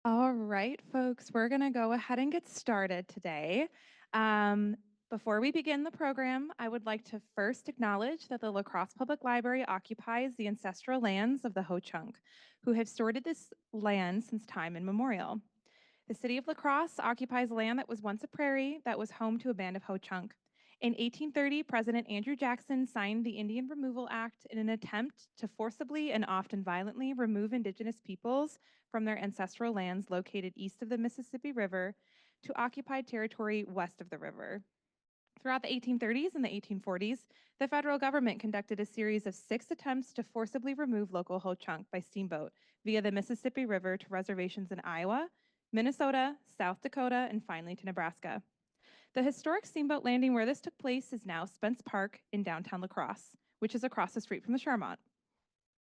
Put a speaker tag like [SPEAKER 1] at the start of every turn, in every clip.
[SPEAKER 1] All right, folks, we're going to go ahead and get started today. Um, Before we begin the program, I would like to first acknowledge that the La Crosse Public Library occupies the ancestral lands of the Ho-Chunk, who have stewarded this land since time immemorial. The city of La Crosse occupies land that was once a prairie that was home to a band of Ho-Chunk. In 1830, President Andrew Jackson signed the Indian Removal Act in an attempt to forcibly and often violently remove indigenous peoples from their ancestral lands located east of the Mississippi River to occupied territory west of the river. Throughout the 1830s and the 1840s, the federal government conducted a series of 6 attempts to forcibly remove local Ho-Chunk by steamboat via the Mississippi River to reservations in Iowa, Minnesota, South Dakota, and finally to Nebraska. The historic steamboat landing where this took place is now Spence Park in downtown La Crosse, which is across the street from the Charmont.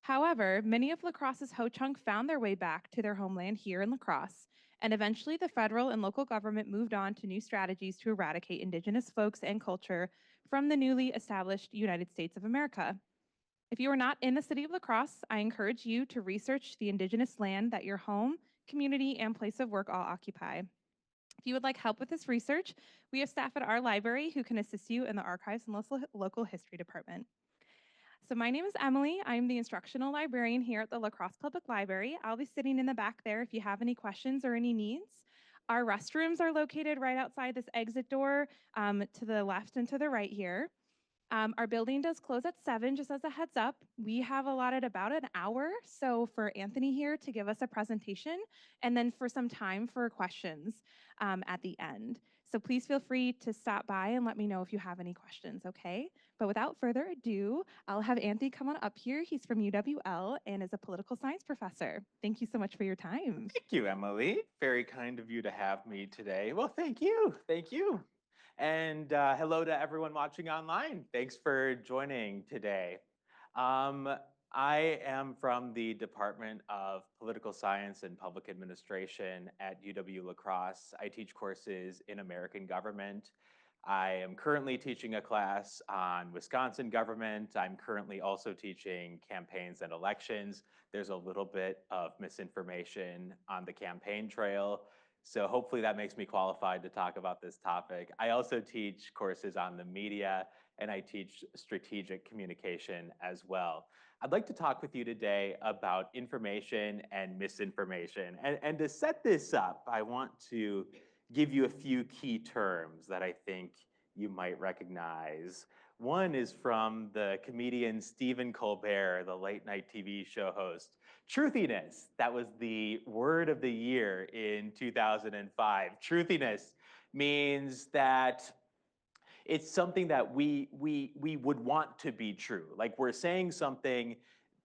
[SPEAKER 1] However, many of La Crosse's Ho-Chunk found their way back to their homeland here in La Crosse, and eventually the federal and local government moved on to new strategies to eradicate indigenous folks and culture from the newly established United States of America. If you are not in the city of La Crosse, I encourage you to research the indigenous land that your home, community, and place of work all occupy. If you would like help with this research, we have staff at our library who can assist you in the archives and local history department. So my name is Emily. I'm the instructional librarian here at the La Crosse Public Library. I'll be sitting in the back there if you have any questions or any needs. Our restrooms are located right outside this exit door to the left and to the right here. Our building does close at 7, just as a heads up. We have allotted about an hour so for Anthony here to give us a presentation and then for some time for questions at the end. So please feel free to stop by and let me know if you have any questions, okay? But without further ado, I'll have Anthony come on up here. He's from UWL and is a political science professor. Thank you so much for your time.
[SPEAKER 2] Thank you, Emily. Very kind of you to have me today. Well, thank you. Thank you. And hello to everyone watching online. Thanks for joining today. Um, I am from the Department of Political Science and Public Administration at UW-La Crosse. I teach courses in American government. I am currently teaching a class on Wisconsin government. I'm currently also teaching campaigns and elections. There's a little bit of misinformation on the campaign trail. So hopefully that makes me qualified to talk about this topic. I also teach courses on the media and I teach strategic communication as well. I'd like to talk with you today about information and misinformation. And to set this up, I want to give you a few key terms that I think you might recognize. One is from the comedian Stephen Colbert, the late night TV show host. Truthiness, that was the word of the year in 2005. Truthiness means that it's something that we would want to be true. Like we're saying something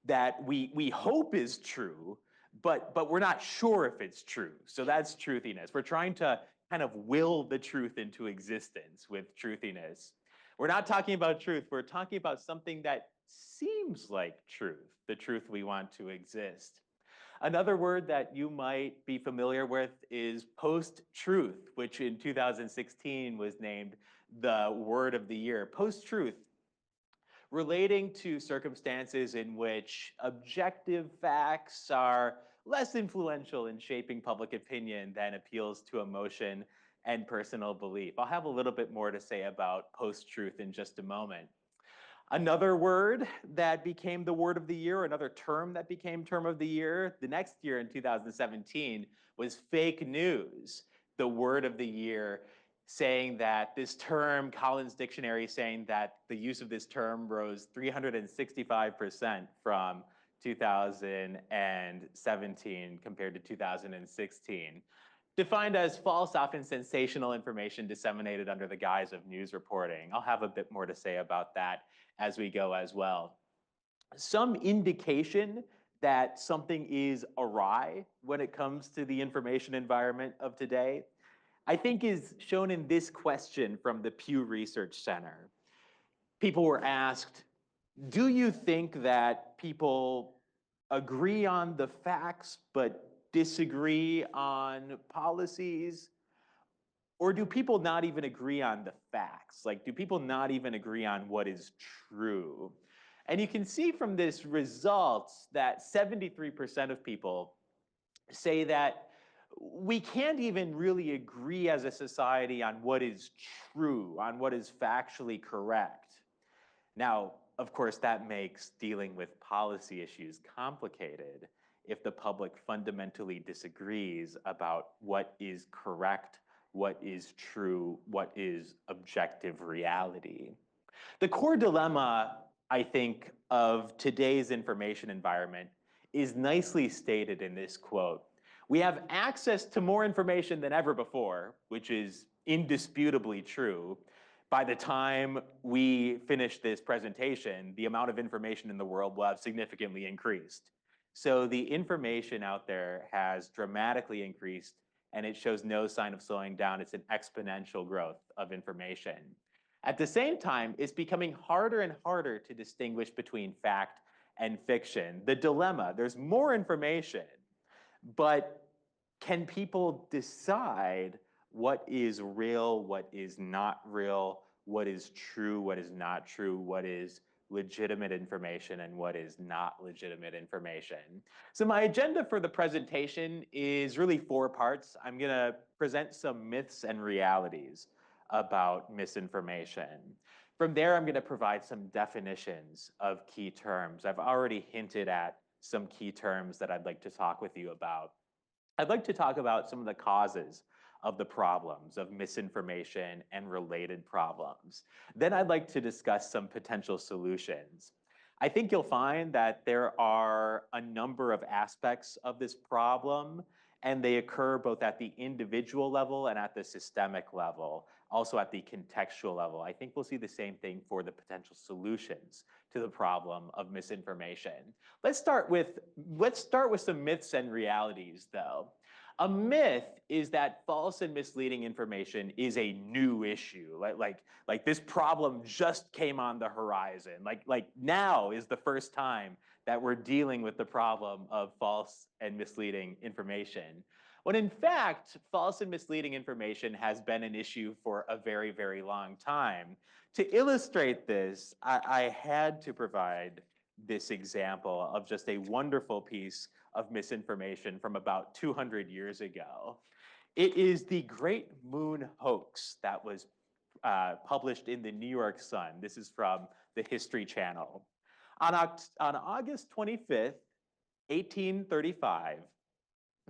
[SPEAKER 2] that we hope is true, but we're not sure if it's true. So that's truthiness. We're trying to kind of will the truth into existence with truthiness. We're not talking about truth. We're talking about something that seems like truth, the truth we want to exist. Another word that you might be familiar with is post-truth, which in 2016 was named the word of the year. Post-truth, relating to circumstances in which objective facts are less influential in shaping public opinion than appeals to emotion and personal belief. I'll have a little bit more to say about post-truth in just a moment. Another word that became the word of the year, another term that became term of the year, the next year in 2017 was fake news. The word of the year saying that this term, Collins Dictionary saying that the use of this term rose 365% from 2017 compared to 2016. Defined as false, often sensational information disseminated under the guise of news reporting. I'll have a bit more to say about that as we go as well. Some indication that something is awry when it comes to the information environment of today, I think is shown in this question from the Pew Research Center. People were asked, do you think that people agree on the facts but disagree on policies? Or do people not even agree on the facts? Like, do people not even agree on what is true? And you can see from this results that 73% of people say that We can't even really agree as a society on what is true, on what is factually correct. Now, of course, that makes dealing with policy issues complicated if the public fundamentally disagrees about what is correct, what is true, what is objective reality. The core dilemma, I think, of today's information environment is nicely stated in this quote. We have access to more information than ever before, which is indisputably true. By the time we finish this presentation, the amount of information in the world will have significantly increased. So the information out there has dramatically increased, and it shows no sign of slowing down. It's an exponential growth of information. At the same time, it's becoming harder and harder to distinguish between fact and fiction. The dilemma, there's more information, but can people decide what is real, what is not real, what is true, what is not true, what is legitimate information and what is not legitimate information? So my agenda for the presentation is really 4 parts. I'm gonna present some myths and realities about misinformation. From there, I'm gonna provide some definitions of key terms. I've already hinted at some key terms that I'd like to talk with you about. I'd like to talk about some of the causes of the problems of misinformation and related problems. Then I'd like to discuss some potential solutions. I think you'll find that there are a number of aspects of this problem, and they occur both at the individual level and at the systemic level, also at the contextual level. I think we'll see the same thing for the potential solutions to the problem of misinformation. Let's start with some myths and realities, though. A myth is that false and misleading information is a new issue. Like this problem just came on the horizon. Like now is the first time that we're dealing with the problem of false and misleading information. When in fact, false and misleading information has been an issue for a very, very long time. To illustrate this, I had to provide this example of just a wonderful piece of misinformation from about 200 years ago. It is the Great Moon Hoax that was published in the New York Sun. This is from the History Channel. On August 25th, 1835,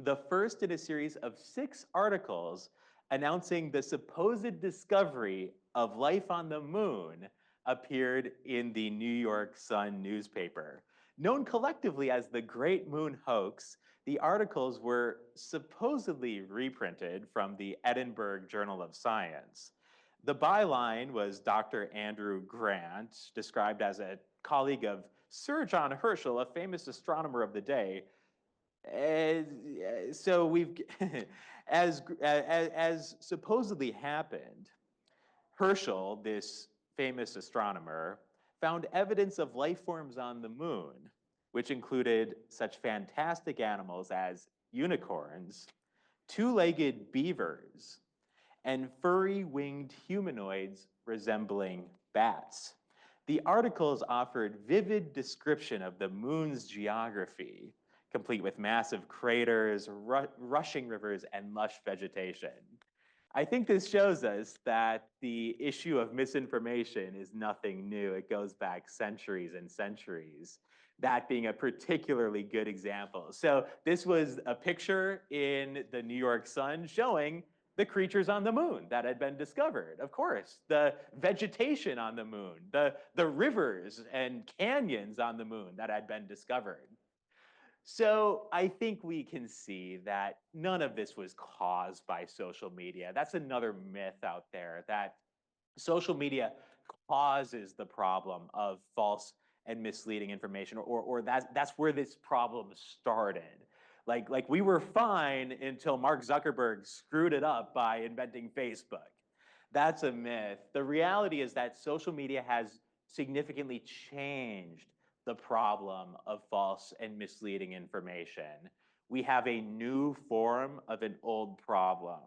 [SPEAKER 2] the first in a series of 6 articles announcing the supposed discovery of life on the moon appeared in the New York Sun newspaper. Known collectively as the Great Moon Hoax, the articles were supposedly reprinted from the Edinburgh Journal of Science. The byline was Dr. Andrew Grant, described as a colleague of Sir John Herschel, a famous astronomer of the day. So we've, as supposedly happened, Herschel, this famous astronomer, found evidence of life forms on the moon, which included such fantastic animals as unicorns, 2-legged beavers, and furry-winged humanoids resembling bats. The articles offered vivid description of the moon's geography, complete with massive craters, rushing rivers, and lush vegetation. I think this shows us that the issue of misinformation is nothing new. It goes back centuries and centuries, that being a particularly good example. So this was a picture in the New York Sun showing the creatures on the moon that had been discovered. Of course, the vegetation on the moon, the rivers and canyons on the moon that had been discovered. So I think we can see that none of this was caused by social media. That's another myth out there, that social media causes the problem of false and misleading information, or that's where this problem started. Like we were fine until Mark Zuckerberg screwed it up by inventing Facebook. That's a myth. The reality is that social media has significantly changed the problem of false and misleading information. We have a new form of an old problem.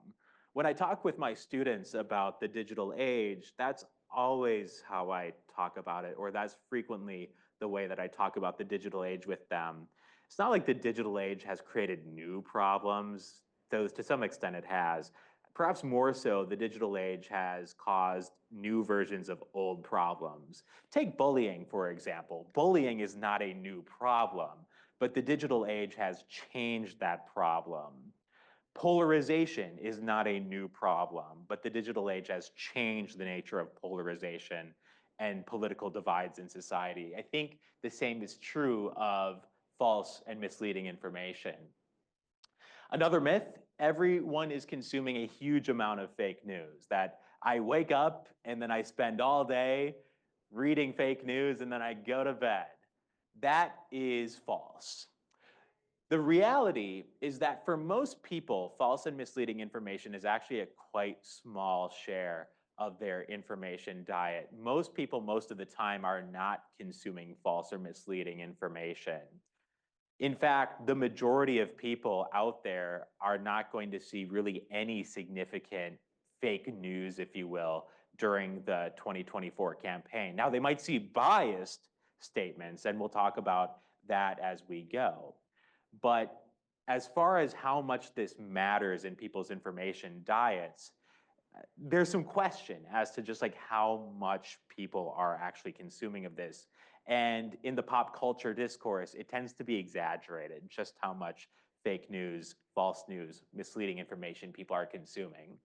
[SPEAKER 2] When I talk with my students about the digital age, that's always how I talk about it, or that's frequently the way that I talk about the digital age with them. It's not like the digital age has created new problems. So to some extent it has. Perhaps more so, the digital age has caused new versions of old problems. Take bullying, for example. Bullying is not a new problem, but the digital age has changed that problem. Polarization is not a new problem, but the digital age has changed the nature of polarization and political divides in society. I think the same is true of false and misleading information. Another myth, everyone is consuming a huge amount of fake news, that I wake up and then I spend all day reading fake news and then I go to bed. That is false. The reality is that for most people, false and misleading information is actually a quite small share of their information diet. Most people, most of the time, are not consuming false or misleading information. In fact, the majority of people out there are not going to see really any significant fake news, if you will, during the 2024 campaign. Now, they might see biased statements, and we'll talk about that as we go. But as far as how much this matters in people's information diets, there's some question as to just like how much people are actually consuming of this. And in the pop culture discourse, it tends to be exaggerated just how much fake news, false news, misleading information people are consuming.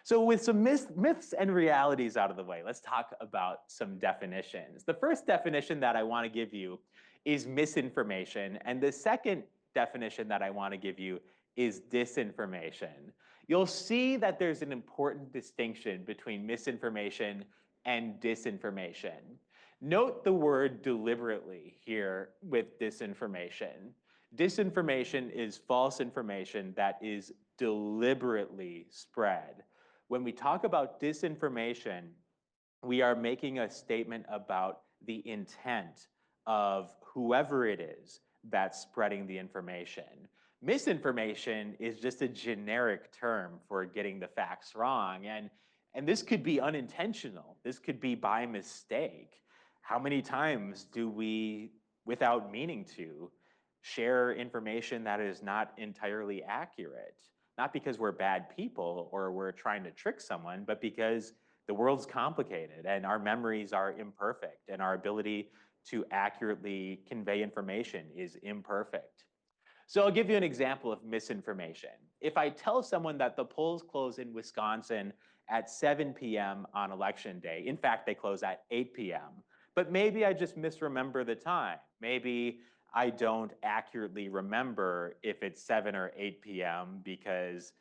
[SPEAKER 2] So with some myths and realities out of the way, let's talk about some definitions. The first definition that I want to give you is misinformation. And the second definition that I want to give you is disinformation. You'll see that there's an important distinction between misinformation and disinformation. Note the word deliberately here with disinformation. Disinformation is false information that is deliberately spread. When we talk about disinformation, we are making a statement about the intent of whoever it is that's spreading the information. Misinformation is just a generic term for getting the facts wrong. And this could be unintentional. This could be by mistake. How many times do we, without meaning to, share information that is not entirely accurate? Not because we're bad people or we're trying to trick someone, but because the world's complicated and our memories are imperfect and our ability to accurately convey information is imperfect. So I'll give you an example of misinformation. If I tell someone that the polls close in Wisconsin at 7 p.m. on election day, in fact, they close at 8 p.m., but maybe I just misremember the time. Maybe I don't accurately remember if it's 7 or 8 p.m. because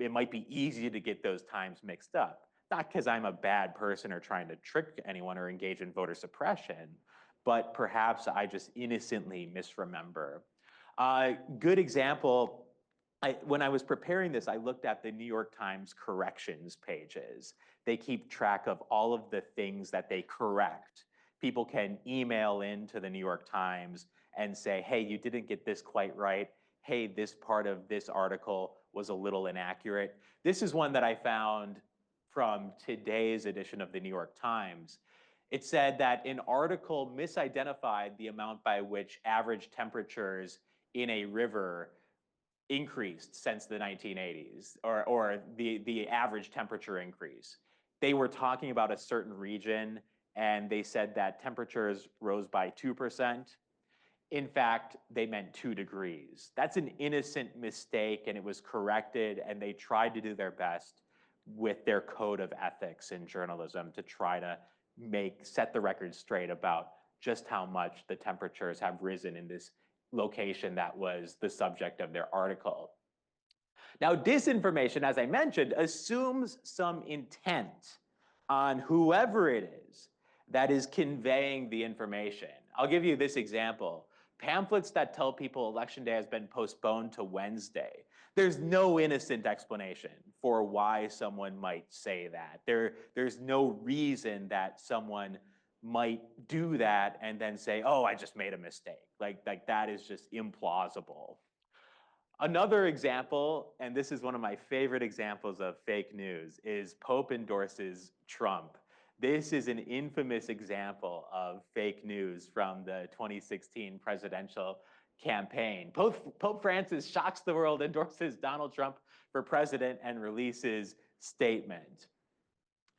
[SPEAKER 2] it might be easy to get those times mixed up. Not because I'm a bad person or trying to trick anyone or engage in voter suppression, but perhaps I just innocently misremember. Good example, when I was preparing this, I looked at the New York Times corrections pages. They keep track of all of the things that they correct. People can email into the New York Times and say, hey, you didn't get this quite right. Hey, this part of this article was a little inaccurate. This is one that I found from today's edition of the New York Times. It said that an article misidentified the amount by which average temperatures in a river increased since the 1980s, or the average temperature increase. They were talking about a certain region, and they said that temperatures rose by 2%. In fact, they meant 2 degrees. That's an innocent mistake, and it was corrected, and they tried to do their best with their code of ethics in journalism to try to set the record straight about just how much the temperatures have risen in this location that was the subject of their article. Now, disinformation, as I mentioned, assumes some intent on whoever it is that is conveying the information. I'll give you this example. Pamphlets that tell people election day has been postponed to Wednesday. There's no innocent explanation for why someone might say that. There's no reason that someone might do that and then say, oh, I just made a mistake. Like that is just implausible. Another example, and this is one of my favorite examples of fake news, is Pope endorses Trump. This is an infamous example of fake news from the 2016 presidential campaign. Pope Francis shocks the world, endorses Donald Trump for president, and releases statement.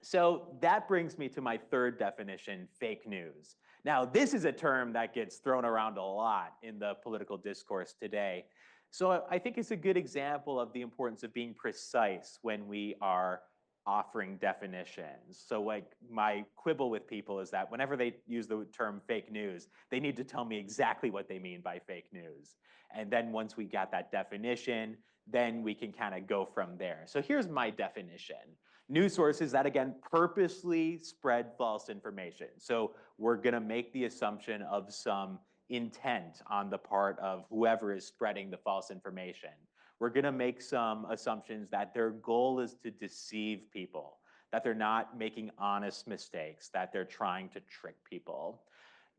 [SPEAKER 2] So that brings me to my third definition, fake news. Now, this is a term that gets thrown around a lot in the political discourse today. So I think it's a good example of the importance of being precise when we are offering definitions. So like my quibble with people is that whenever they use the term fake news, they need to tell me exactly what they mean by fake news. And then once we got that definition, then we can kind of go from there. So here's my definition. News sources that, again, purposely spread false information. So we're going to make the assumption of some intent on the part of whoever is spreading the false information. We're going to make some assumptions that their goal is to deceive people, that they're not making honest mistakes, that they're trying to trick people.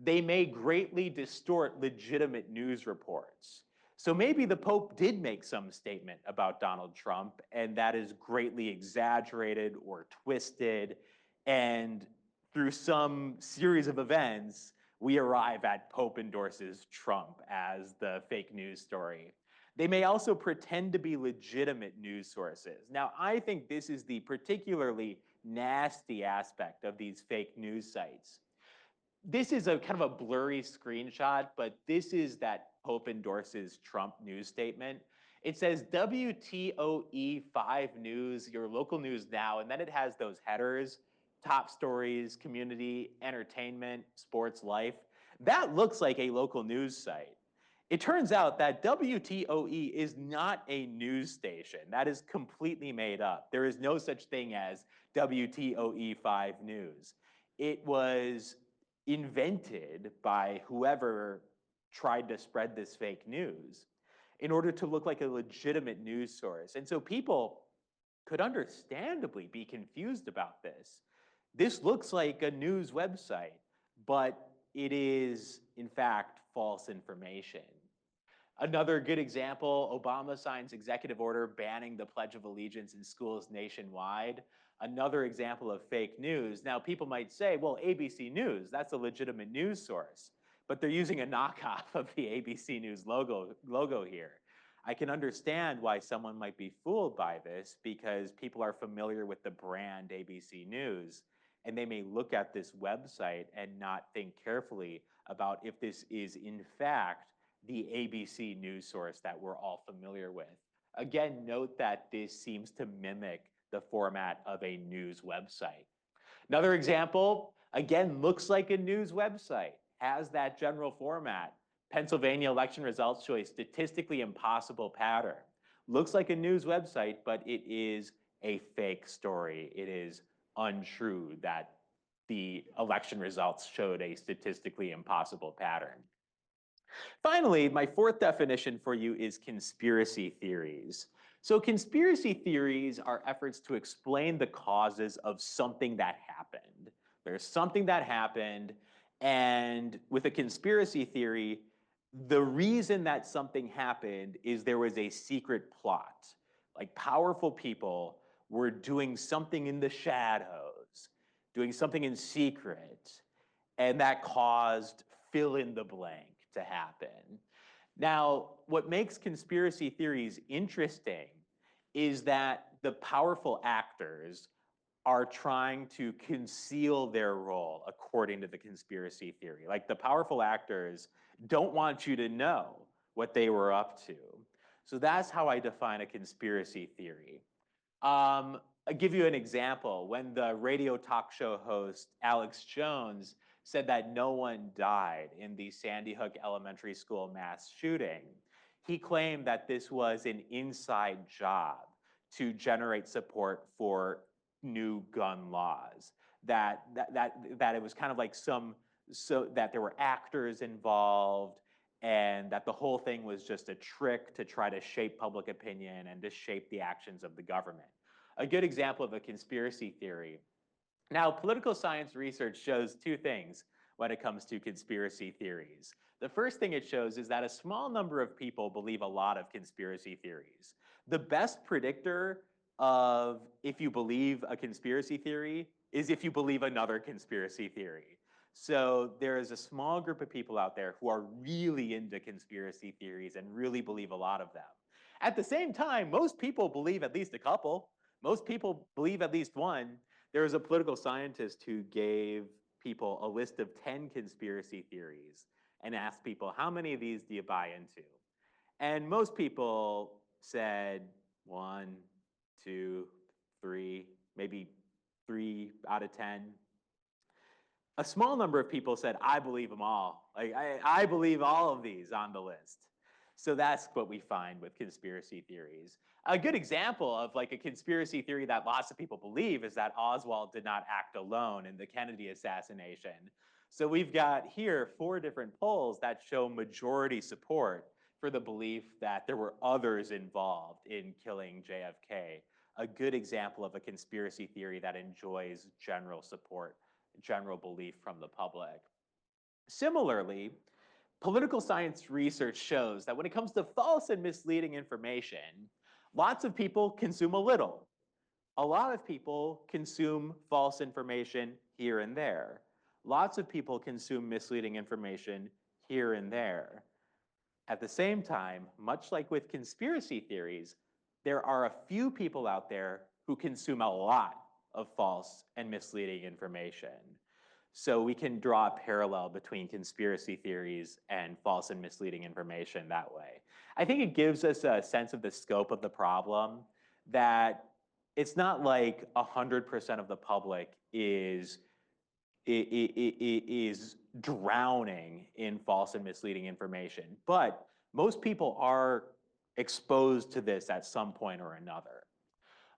[SPEAKER 2] They may greatly distort legitimate news reports. So maybe the Pope did make some statement about Donald Trump, and that is greatly exaggerated or twisted. And through some series of events, we arrive at Pope endorses Trump as the fake news story. They may also pretend to be legitimate news sources. Now, I think this is the particularly nasty aspect of these fake news sites. This is a kind of a blurry screenshot, but this is that Pope endorses Trump news statement. It says WTOE 5 News, your local news now, and then it has those headers, top stories, community, entertainment, sports, life. That looks like a local news site. It turns out that WTOE is not a news station. That is completely made up. There is no such thing as WTOE 5 News. It was invented by whoever tried to spread this fake news in order to look like a legitimate news source. And so people could understandably be confused about this. This looks like a news website, but it is, in fact, false information. Another good example, Obama signs executive order banning the Pledge of Allegiance in schools nationwide. Another example of fake news. Now, people might say, well, ABC News, that's a legitimate news source, but they're using a knockoff of the ABC News logo here. I can understand why someone might be fooled by this because people are familiar with the brand ABC News, and they may look at this website and not think carefully about if this is, in fact, the ABC news source that we're all familiar with. Again, note that this seems to mimic the format of a news website. Another example, again, looks like a news website, has that general format. Pennsylvania election results show a statistically impossible pattern. Looks like a news website, but it is a fake story. It is untrue that the election results showed a statistically impossible pattern. Finally, my fourth definition for you is conspiracy theories. So conspiracy theories are efforts to explain the causes of something that happened. There's something that happened, and with a conspiracy theory, the reason that something happened is there was a secret plot. Like powerful people were doing something in the shadows, doing something in secret, and that caused fill in the blank to happen. Now, what makes conspiracy theories interesting is that the powerful actors are trying to conceal their role according to the conspiracy theory. Like the powerful actors don't want you to know what they were up to. So that's how I define a conspiracy theory. I'll give you an example. When the radio talk show host Alex Jones said that no one died in the Sandy Hook Elementary School mass shooting, he claimed that this was an inside job to generate support for new gun laws. That it was kind of like so that there were actors involved and that the whole thing was just a trick to try to shape public opinion and to shape the actions of the government. A good example of a conspiracy theory. Now, political science research shows two things when it comes to conspiracy theories. The first thing it shows is that a small number of people believe a lot of conspiracy theories. The best predictor of if you believe a conspiracy theory is if you believe another conspiracy theory. So there is a small group of people out there who are really into conspiracy theories and really believe a lot of them. At the same time, most people believe at least a couple. Most people believe at least one. There was a political scientist who gave people a list of 10 conspiracy theories and asked people, how many of these do you buy into? And most people said one, two, three, maybe 3 out of 10. A small number of people said, I believe them all. Like, I believe all of these on the list. So that's what we find with conspiracy theories. A good example of like a conspiracy theory that lots of people believe is that Oswald did not act alone in the Kennedy assassination. So we've got here 4 different polls that show majority support for the belief that there were others involved in killing JFK. A good example of a conspiracy theory that enjoys general support, general belief from the public. Similarly, political science research shows that when it comes to false and misleading information, lots of people consume a little. A lot of people consume false information here and there. Lots of people consume misleading information here and there. At the same time, much like with conspiracy theories, there are a few people out there who consume a lot of false and misleading information. So we can draw a parallel between conspiracy theories and false and misleading information that way. I think it gives us a sense of the scope of the problem, that it's not like 100% of the public is drowning in false and misleading information, but most people are exposed to this at some point or another.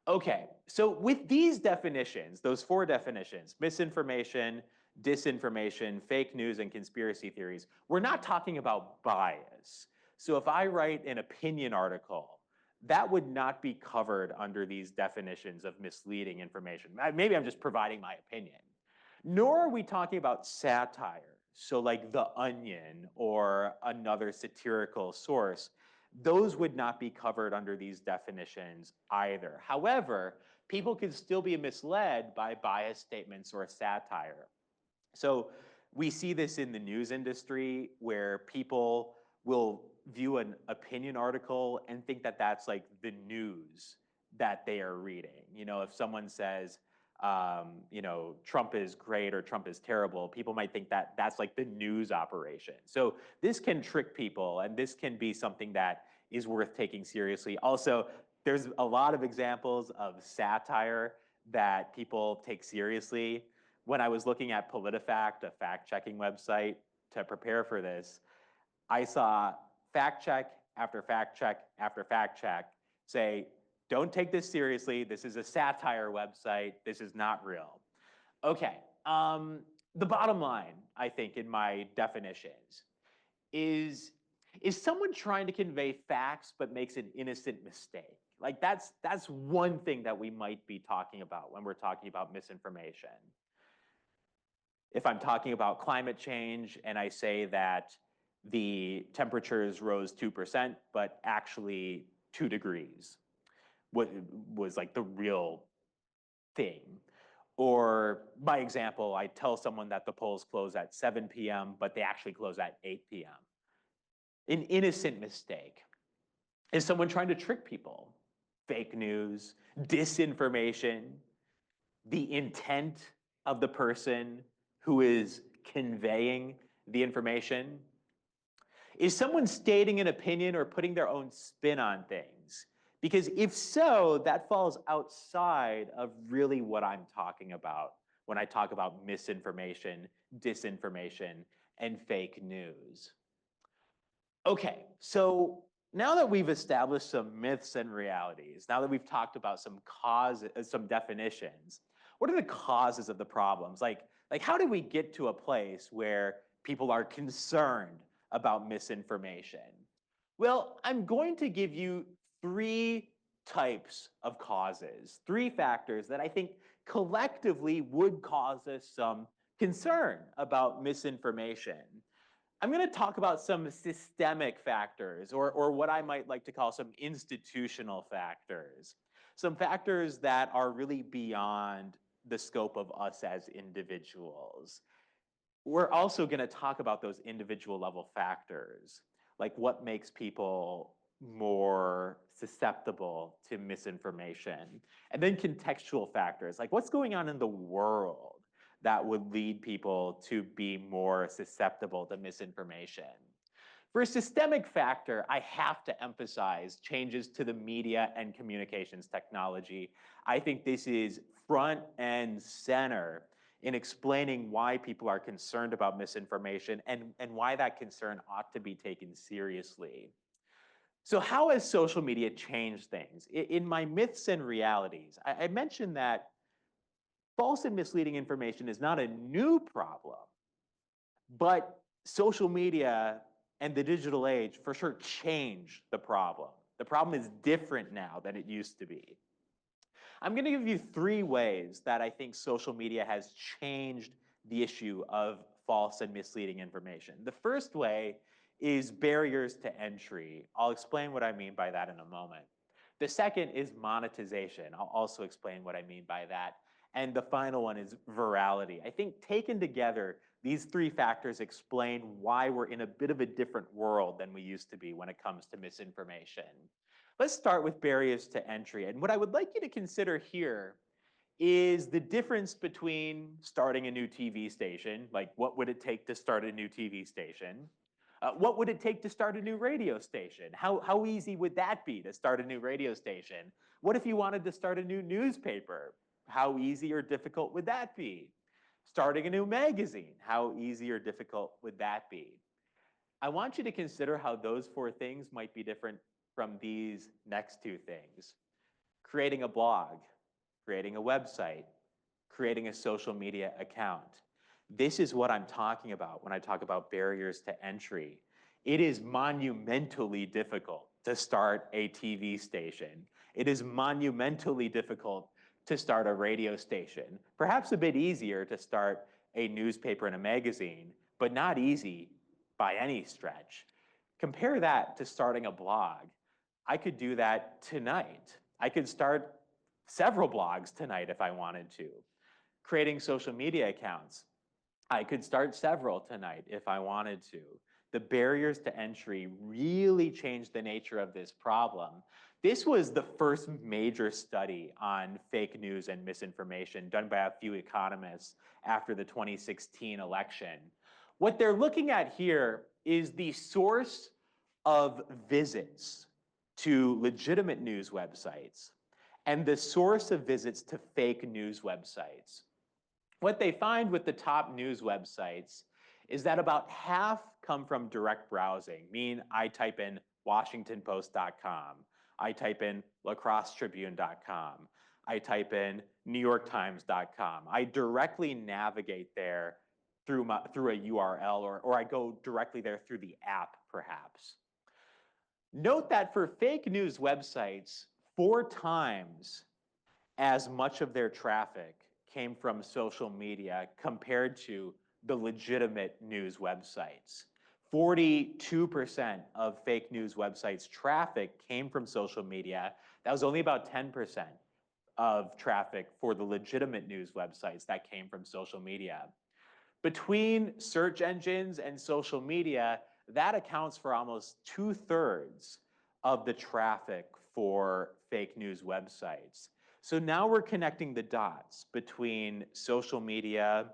[SPEAKER 2] Okay, so with these definitions, those 4 definitions, misinformation, disinformation, fake news, and conspiracy theories, we're not talking about bias. So if I write an opinion article, that would not be covered under these definitions of misleading information. Maybe I'm just providing my opinion. Nor are we talking about satire, so like The Onion or another satirical source. Those would not be covered under these definitions either. However, people can still be misled by biased statements or satire. So we see this in the news industry where people will view an opinion article and think that that's like the news that they are reading. You know, if someone says, you know, Trump is great or Trump is terrible, people might think that that's like the news operation. So this can trick people, and this can be something that is worth taking seriously. Also, there's a lot of examples of satire that people take seriously. When I was looking at PolitiFact, a fact-checking website, to prepare for this, I saw fact check after fact check after fact check say, don't take this seriously. This is a satire website. This is not real. Okay, the bottom line, I think, in my definitions is someone trying to convey facts but makes an innocent mistake. Like that's one thing that we might be talking about when we're talking about misinformation. If I'm talking about climate change and I say that the temperatures rose 2%, but actually 2 degrees was like the real thing. Or by example, I tell someone that the polls close at 7 p.m., but they actually close at 8 p.m. An innocent mistake. Is someone trying to trick people? Fake news, disinformation, the intent of the person who is conveying the information? Is someone stating an opinion or putting their own spin on things? Because if so, that falls outside of really what I'm talking about when I talk about misinformation, disinformation, and fake news. Okay, so now that we've established some myths and realities, now that we've talked about some definitions, what are the causes of the problems? Like how did we get to a place where people are concerned about misinformation? Well, I'm going to give you 3 types of causes, 3 factors that I think collectively would cause us some concern about misinformation. I'm going to talk about some systemic factors, or what I might like to call some institutional factors, some factors that are really beyond the scope of us as individuals. we're also going to talk about those individual level factors, like what makes people more susceptible to misinformation, and then contextual factors, like what's going on in the world that would lead people to be more susceptible to misinformation. For a systemic factor, I have to emphasize changes to the media and communications technology. I think this is front and center in explaining why people are concerned about misinformation and why that concern ought to be taken seriously. So how has social media changed things? In my myths and realities, I mentioned that false and misleading information is not a new problem, but social media and the digital age for sure changed the problem. The problem is different now than it used to be. I'm going to give you 3 ways that I think social media has changed the issue of false and misleading information. The first way is barriers to entry. I'll explain what I mean by that in a moment. The second is monetization. I'll also explain what I mean by that. And the final one is virality. I think taken together, these 3 factors explain why we're in a bit of a different world than we used to be when it comes to misinformation. Let's start with barriers to entry. And what I would like you to consider here is the difference between starting a new TV station, like what would it take to start a new TV station? What would it take to start a new radio station? How easy would that be to start a new radio station? What if you wanted to start a new newspaper? How easy or difficult would that be? Starting a new magazine, how easy or difficult would that be? I want you to consider how those 4 things might be different from these next 2 things. Creating a blog, creating a website, creating a social media account. This is what I'm talking about when I talk about barriers to entry. It is monumentally difficult to start a TV station. It is monumentally difficult to start a radio station. Perhaps a bit easier to start a newspaper and a magazine, but not easy by any stretch. Compare that to starting a blog. I could do that tonight. I could start several blogs tonight if I wanted to. Creating social media accounts. I could start several tonight if I wanted to. The barriers to entry really changed the nature of this problem. This was the first major study on fake news and misinformation done by a few economists after the 2016 election. What they're looking at here is the source of visits to legitimate news websites and the source of visits to fake news websites. What they find with the top news websites is that about half come from direct browsing, meaning I type in WashingtonPost.com, I type in LaCrosseTribune.com, I type in NewYorkTimes.com. I directly navigate there through a URL, or I go directly there through the app, perhaps. Note that for fake news websites, 4 times as much of their traffic came from social media compared to the legitimate news websites. 42% of fake news websites' traffic came from social media. That was only about 10% of traffic for the legitimate news websites that came from social media. Between search engines and social media, that accounts for almost 2/3 of the traffic for fake news websites. So now we're connecting the dots between social media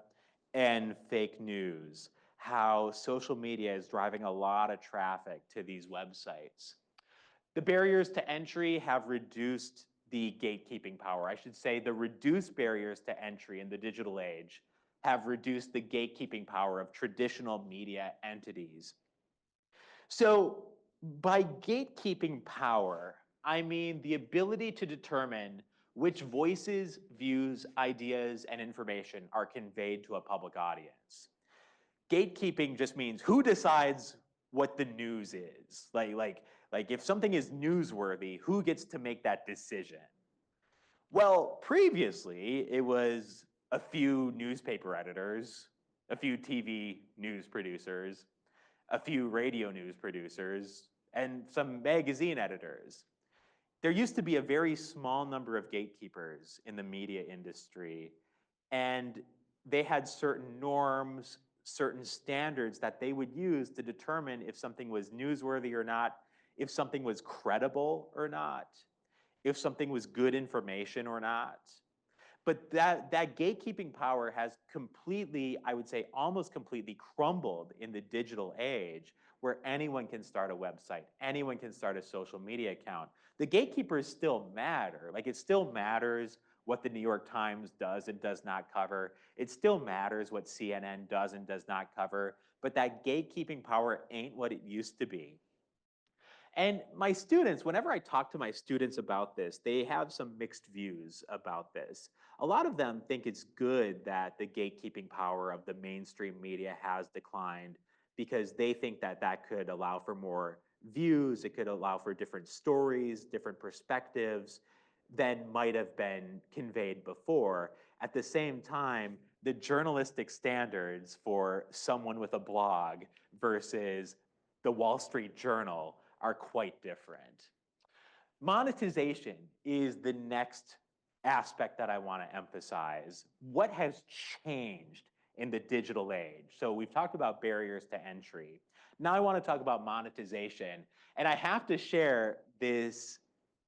[SPEAKER 2] and fake news, how social media is driving a lot of traffic to these websites. The barriers to entry have reduced the gatekeeping power. I should say the reduced barriers to entry in the digital age have reduced the gatekeeping power of traditional media entities. So by gatekeeping power, I mean the ability to determine which voices, views, ideas, and information are conveyed to a public audience. Gatekeeping just means who decides what the news is. Like if something is newsworthy, who gets to make that decision? Well, previously, it was a few newspaper editors, a few TV news producers, a few radio news producers, and some magazine editors. There used to be a very small number of gatekeepers in the media industry, and they had certain norms, certain standards that they would use to determine if something was newsworthy or not, if something was credible or not, if something was good information or not. But that gatekeeping power has completely, I would say almost completely crumbled in the digital age, where anyone can start a website, anyone can start a social media account. The gatekeepers still matter. Like, it still matters what the New York Times does and does not cover. It still matters what CNN does and does not cover. But that gatekeeping power ain't what it used to be. And my students, whenever I talk to my students about this, they have some mixed views about this. A lot of them think it's good that the gatekeeping power of the mainstream media has declined, because they think that that could allow for more views, it could allow for different stories, different perspectives than might have been conveyed before. At the same time, the journalistic standards for someone with a blog versus the Wall Street Journal are quite different. Monetization is the next aspect that I want to emphasize. What has changed in the digital age? So we've talked about barriers to entry. Now I want to talk about monetization. And I have to share this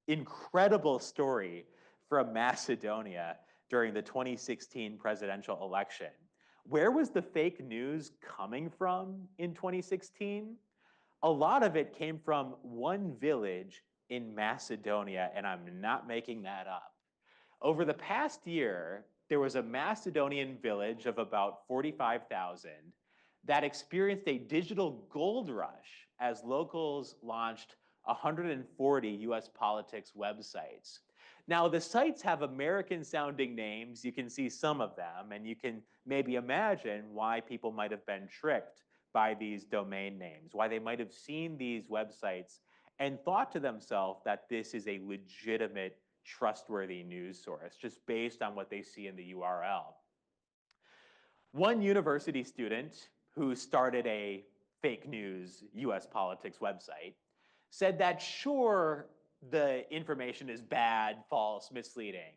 [SPEAKER 2] incredible story from Macedonia during the 2016 presidential election. Where was the fake news coming from in 2016? A lot of it came from one village in Macedonia, and I'm not making that up. Over the past year, there was a Macedonian village of about 45,000 that experienced a digital gold rush as locals launched 140 US politics websites. Now, the sites have American sounding names. You can see some of them, and you can maybe imagine why people might have been tricked by these domain names, why they might have seen these websites and thought to themselves that this is a legitimate, trustworthy news source just based on what they see in the URL. One university student who started a fake news US politics website said that sure, the information is bad, false, misleading,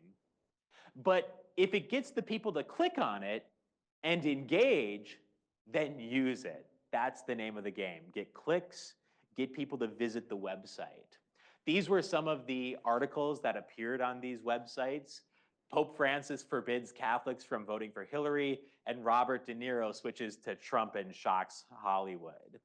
[SPEAKER 2] but if it gets the people to click on it and engage, then use it. That's the name of the game. Get clicks, get people to visit the website. These were some of the articles that appeared on these websites. Pope Francis forbids Catholics from voting for Hillary, and Robert De Niro switches to Trump and shocks Hollywood.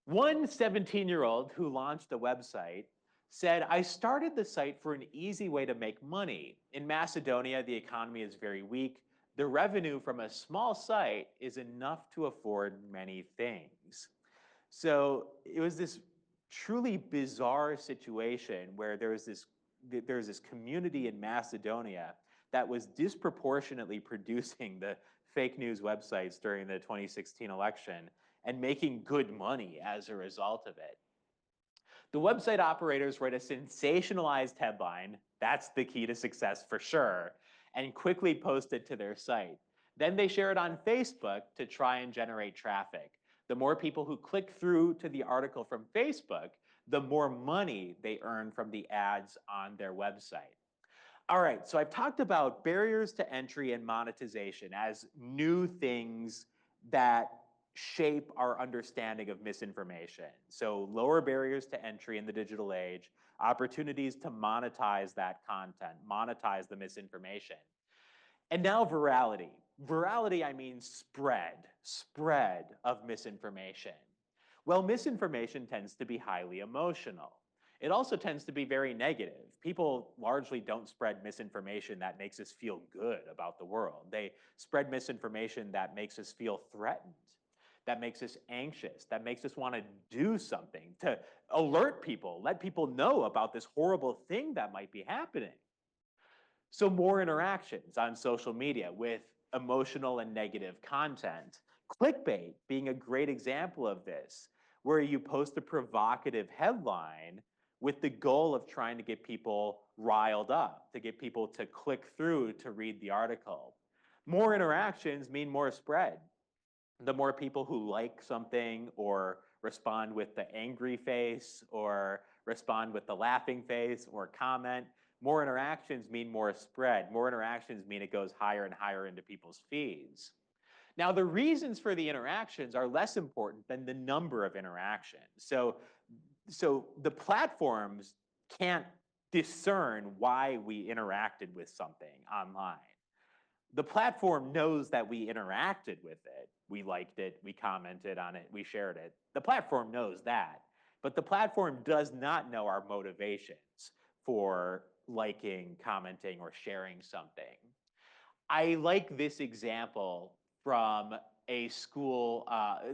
[SPEAKER 2] One 17-year-old who launched a website said, I started the site for an easy way to make money. In Macedonia, the economy is very weak. The revenue from a small site is enough to afford many things. So it was this truly bizarre situation where there was this community in Macedonia that was disproportionately producing the fake news websites during the 2016 election and making good money as a result of it. The website operators write a sensationalized headline, that's the key to success for sure, and quickly post it to their site. Then they share it on Facebook to try and generate traffic. The more people who click through to the article from Facebook, the more money they earn from the ads on their website. All right, so I've talked about barriers to entry and monetization as new things that shape our understanding of misinformation. So lower barriers to entry in the digital age, opportunities to monetize that content, monetize the misinformation. And now virality. Virality, I mean spread of misinformation. Well, misinformation tends to be highly emotional. It also tends to be very negative. People largely don't spread misinformation that makes us feel good about the world. They spread misinformation that makes us feel threatened, that makes us anxious, that makes us want to do something, to alert people, let people know about this horrible thing that might be happening. So more interactions on social media with emotional and negative content. Clickbait being a great example of this, where you post a provocative headline with the goal of trying to get people riled up, to get people to click through to read the article. More interactions mean more spread. The more people who like something or respond with the angry face or respond with the laughing face or comment, more interactions mean more spread. More interactions mean it goes higher and higher into people's feeds. Now, the reasons for the interactions are less important than the number of interactions. So the platforms can't discern why we interacted with something online. The platform knows that we interacted with it. We liked it, we commented on it, we shared it. The platform knows that. But the platform does not know our motivations for liking, commenting, or sharing something. I like this example from a school,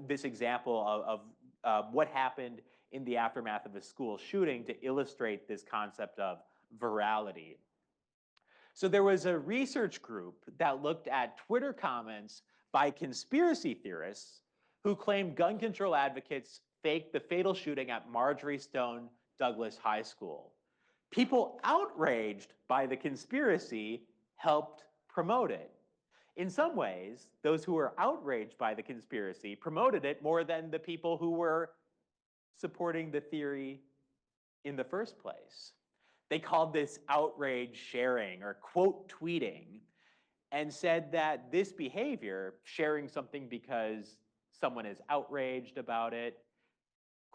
[SPEAKER 2] this example of what happened in the aftermath of a school shooting to illustrate this concept of virality. So there was a research group that looked at Twitter comments by conspiracy theorists who claimed gun control advocates faked the fatal shooting at Marjorie Stone Douglas High School. People outraged by the conspiracy helped promote it. In some ways, those who were outraged by the conspiracy promoted it more than the people who were supporting the theory in the first place. They called this outrage sharing or quote tweeting and said that this behavior, sharing something because someone is outraged about it,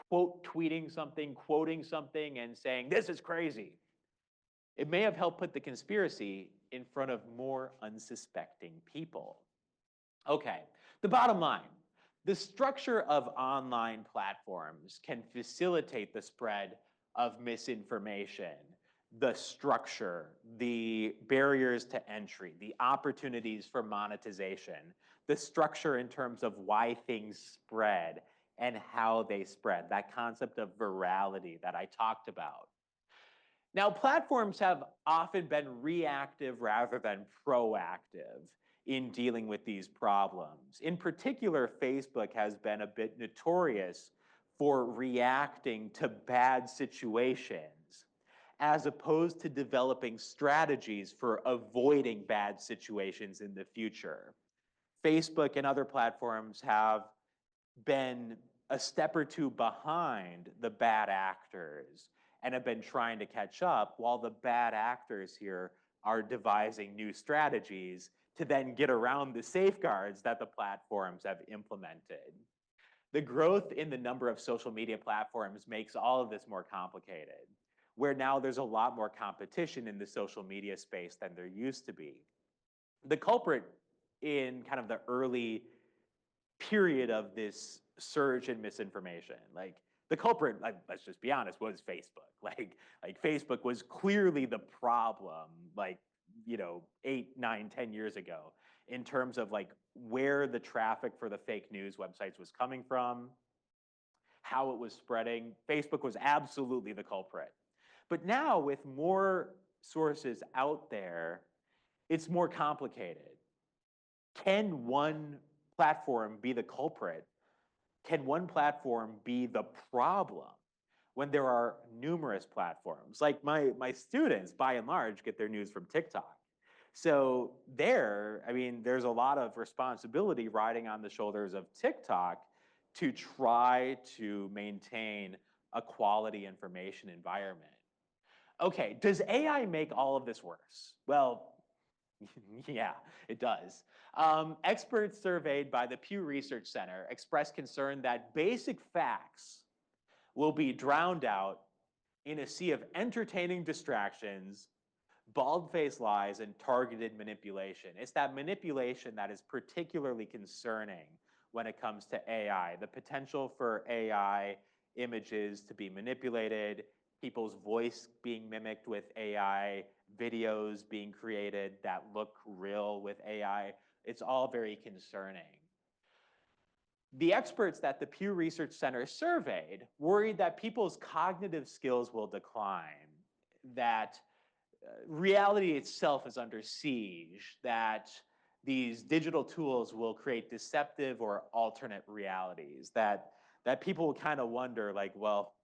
[SPEAKER 2] quote tweeting something, quoting something, and saying, this is crazy, it may have helped put the conspiracy in front of more unsuspecting people. Okay, the bottom line. The structure of online platforms can facilitate the spread of misinformation. The structure, the barriers to entry, the opportunities for monetization, the structure in terms of why things spread and how they spread, that concept of virality that I talked about. Now, platforms have often been reactive rather than proactive in dealing with these problems. In particular, Facebook has been a bit notorious for reacting to bad situations as opposed to developing strategies for avoiding bad situations in the future. Facebook and other platforms have been a step or two behind the bad actors and have been trying to catch up, while the bad actors here are devising new strategies to then get around the safeguards that the platforms have implemented. The growth in the number of social media platforms makes all of this more complicated, where now there's a lot more competition in the social media space than there used to be. The culprit in kind of the early period of this surge in misinformation, like the culprit, let's just be honest, was Facebook. Like Facebook was clearly the problem, like, 8, 9, 10 years ago, in terms of like where the traffic for the fake news websites was coming from, how it was spreading. Facebook was absolutely the culprit. But now with more sources out there, it's more complicated. Can one platform be the culprit? Can one platform be the problem when there are numerous platforms? Like my students, by and large, get their news from TikTok. So there's a lot of responsibility riding on the shoulders of TikTok to try to maintain a quality information environment. Okay, does AI make all of this worse? Well, yeah, it does. Experts surveyed by the Pew Research Center expressed concern that basic facts will be drowned out in a sea of entertaining distractions, bald-faced lies, and targeted manipulation. It's that manipulation that is particularly concerning when it comes to AI. The potential for AI images to be manipulated, people's voice being mimicked with AI, videos being created that look real with AI. It's all very concerning. The experts that the Pew Research Center surveyed worried that people's cognitive skills will decline, that reality itself is under siege, that these digital tools will create deceptive or alternate realities, that people will kind of wonder, like, well,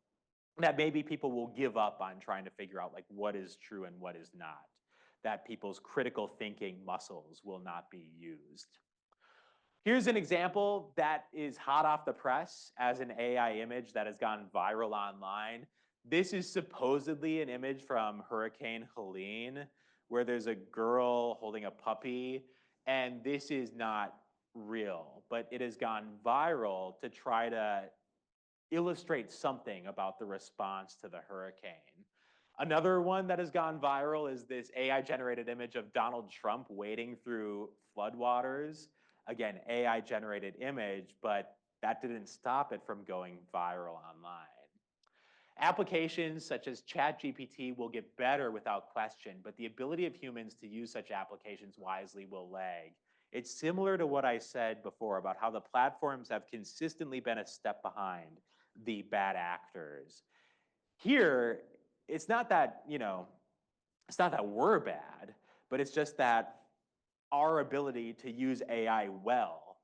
[SPEAKER 2] that maybe people will give up on trying to figure out like what is true and what is not, that people's critical thinking muscles will not be used. Here's an example that is hot off the press as an AI image that has gone viral online. This is supposedly an image from Hurricane Helene, where there's a girl holding a puppy, and this is not real, but it has gone viral to try to illustrate something about the response to the hurricane. Another one that has gone viral is this AI generated image of Donald Trump wading through floodwaters. Again, AI generated image, but that didn't stop it from going viral online. Applications such as ChatGPT will get better without question, but the ability of humans to use such applications wisely will lag. It's similar to what I said before about how the platforms have consistently been a step behind the bad actors. Here, it's not that, it's not that we're bad, but it's just that our ability to use AI well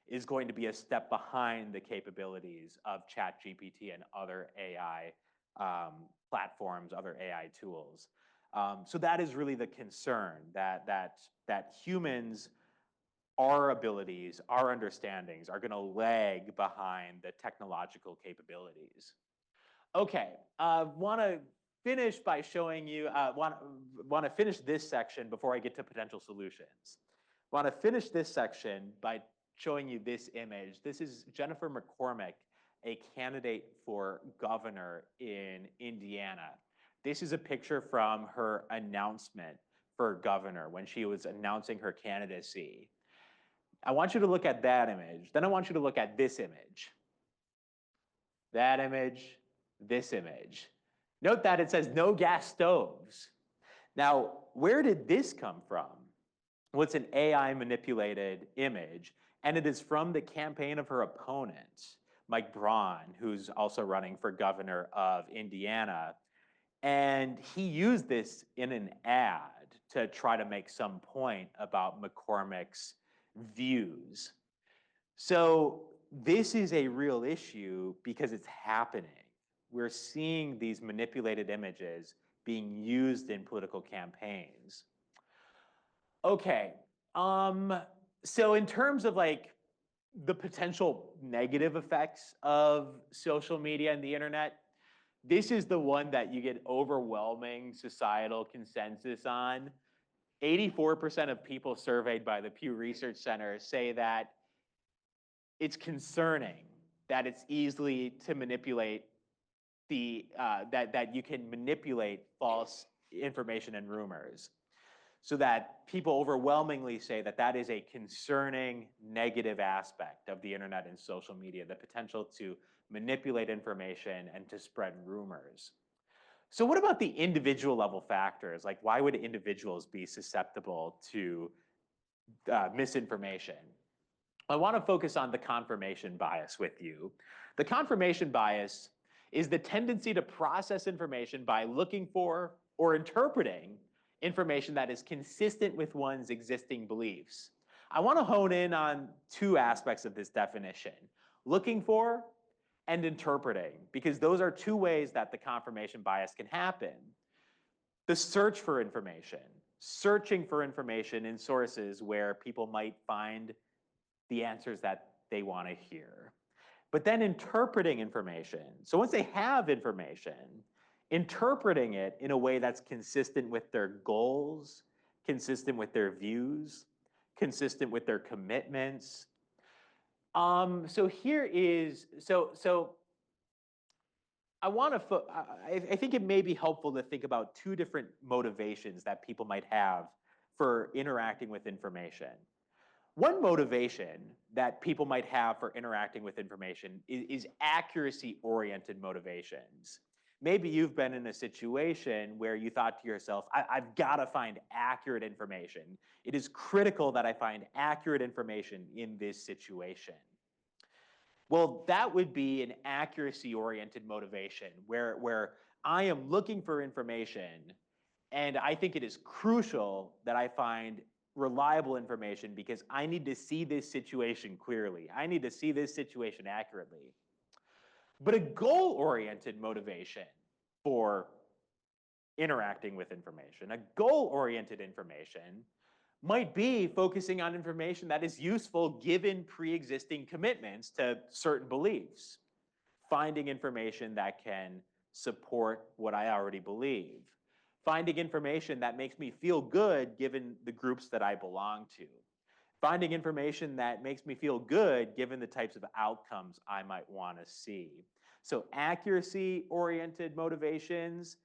[SPEAKER 2] is going to be a step behind the capabilities of ChatGPT and other AI platforms, other AI tools. So that is really the concern that humans, our abilities, our understandings are going to lag behind the technological capabilities. Okay, want to finish by showing you, want to finish this section before I get to potential solutions. Want to finish this section by showing you this image. This is Jennifer McCormick, a candidate for governor in Indiana. This is a picture from her announcement for governor when she was announcing her candidacy. I want you to look at that image. Then I want you to look at this image. That image, this image. Note that it says no gas stoves. Now, where did this come from? Well, it's an AI manipulated image, and it is from the campaign of her opponent, Mike Braun, who's also running for governor of Indiana. And he used this in an ad to try to make some point about McCormick's views. So this is a real issue because it's happening. We're seeing these manipulated images being used in political campaigns. Okay, so in terms of like the potential negative effects of social media and the internet, this is the one that you get overwhelming societal consensus on. 84% of people surveyed by the Pew Research Center say that it's concerning that it's easily to manipulate that you can manipulate false information and rumors. So that people overwhelmingly say that that is a concerning negative aspect of the internet and social media, the potential to manipulate information and to spread rumors. So what about the individual level factors? Like, why would individuals be susceptible to misinformation? I want to focus on the confirmation bias with you. The confirmation bias is the tendency to process information by looking for or interpreting information that is consistent with one's existing beliefs. I want to hone in on two aspects of this definition: looking for and interpreting, because those are two ways that the confirmation bias can happen. The search for information, searching for information in sources where people might find the answers that they want to hear. But then interpreting information. So once they have information, interpreting it in a way that's consistent with their goals, consistent with their views, consistent with their commitments. So here is, so I think it may be helpful to think about two different motivations that people might have for interacting with information. One motivation that people might have for interacting with information is accuracy-oriented motivations. Maybe you've been in a situation where you thought to yourself, I've got to find accurate information. It is critical that I find accurate information in this situation. Well, that would be an accuracy-oriented motivation where I am looking for information, and I think it is crucial that I find reliable information because I need to see this situation clearly. I need to see this situation accurately. But a goal-oriented motivation for interacting with information, a goal-oriented information, might be focusing on information that is useful given pre-existing commitments to certain beliefs, finding information that can support what I already believe, finding information that makes me feel good given the groups that I belong to. finding information that makes me feel good given the types of outcomes I might want to see. So accuracy-oriented motivations,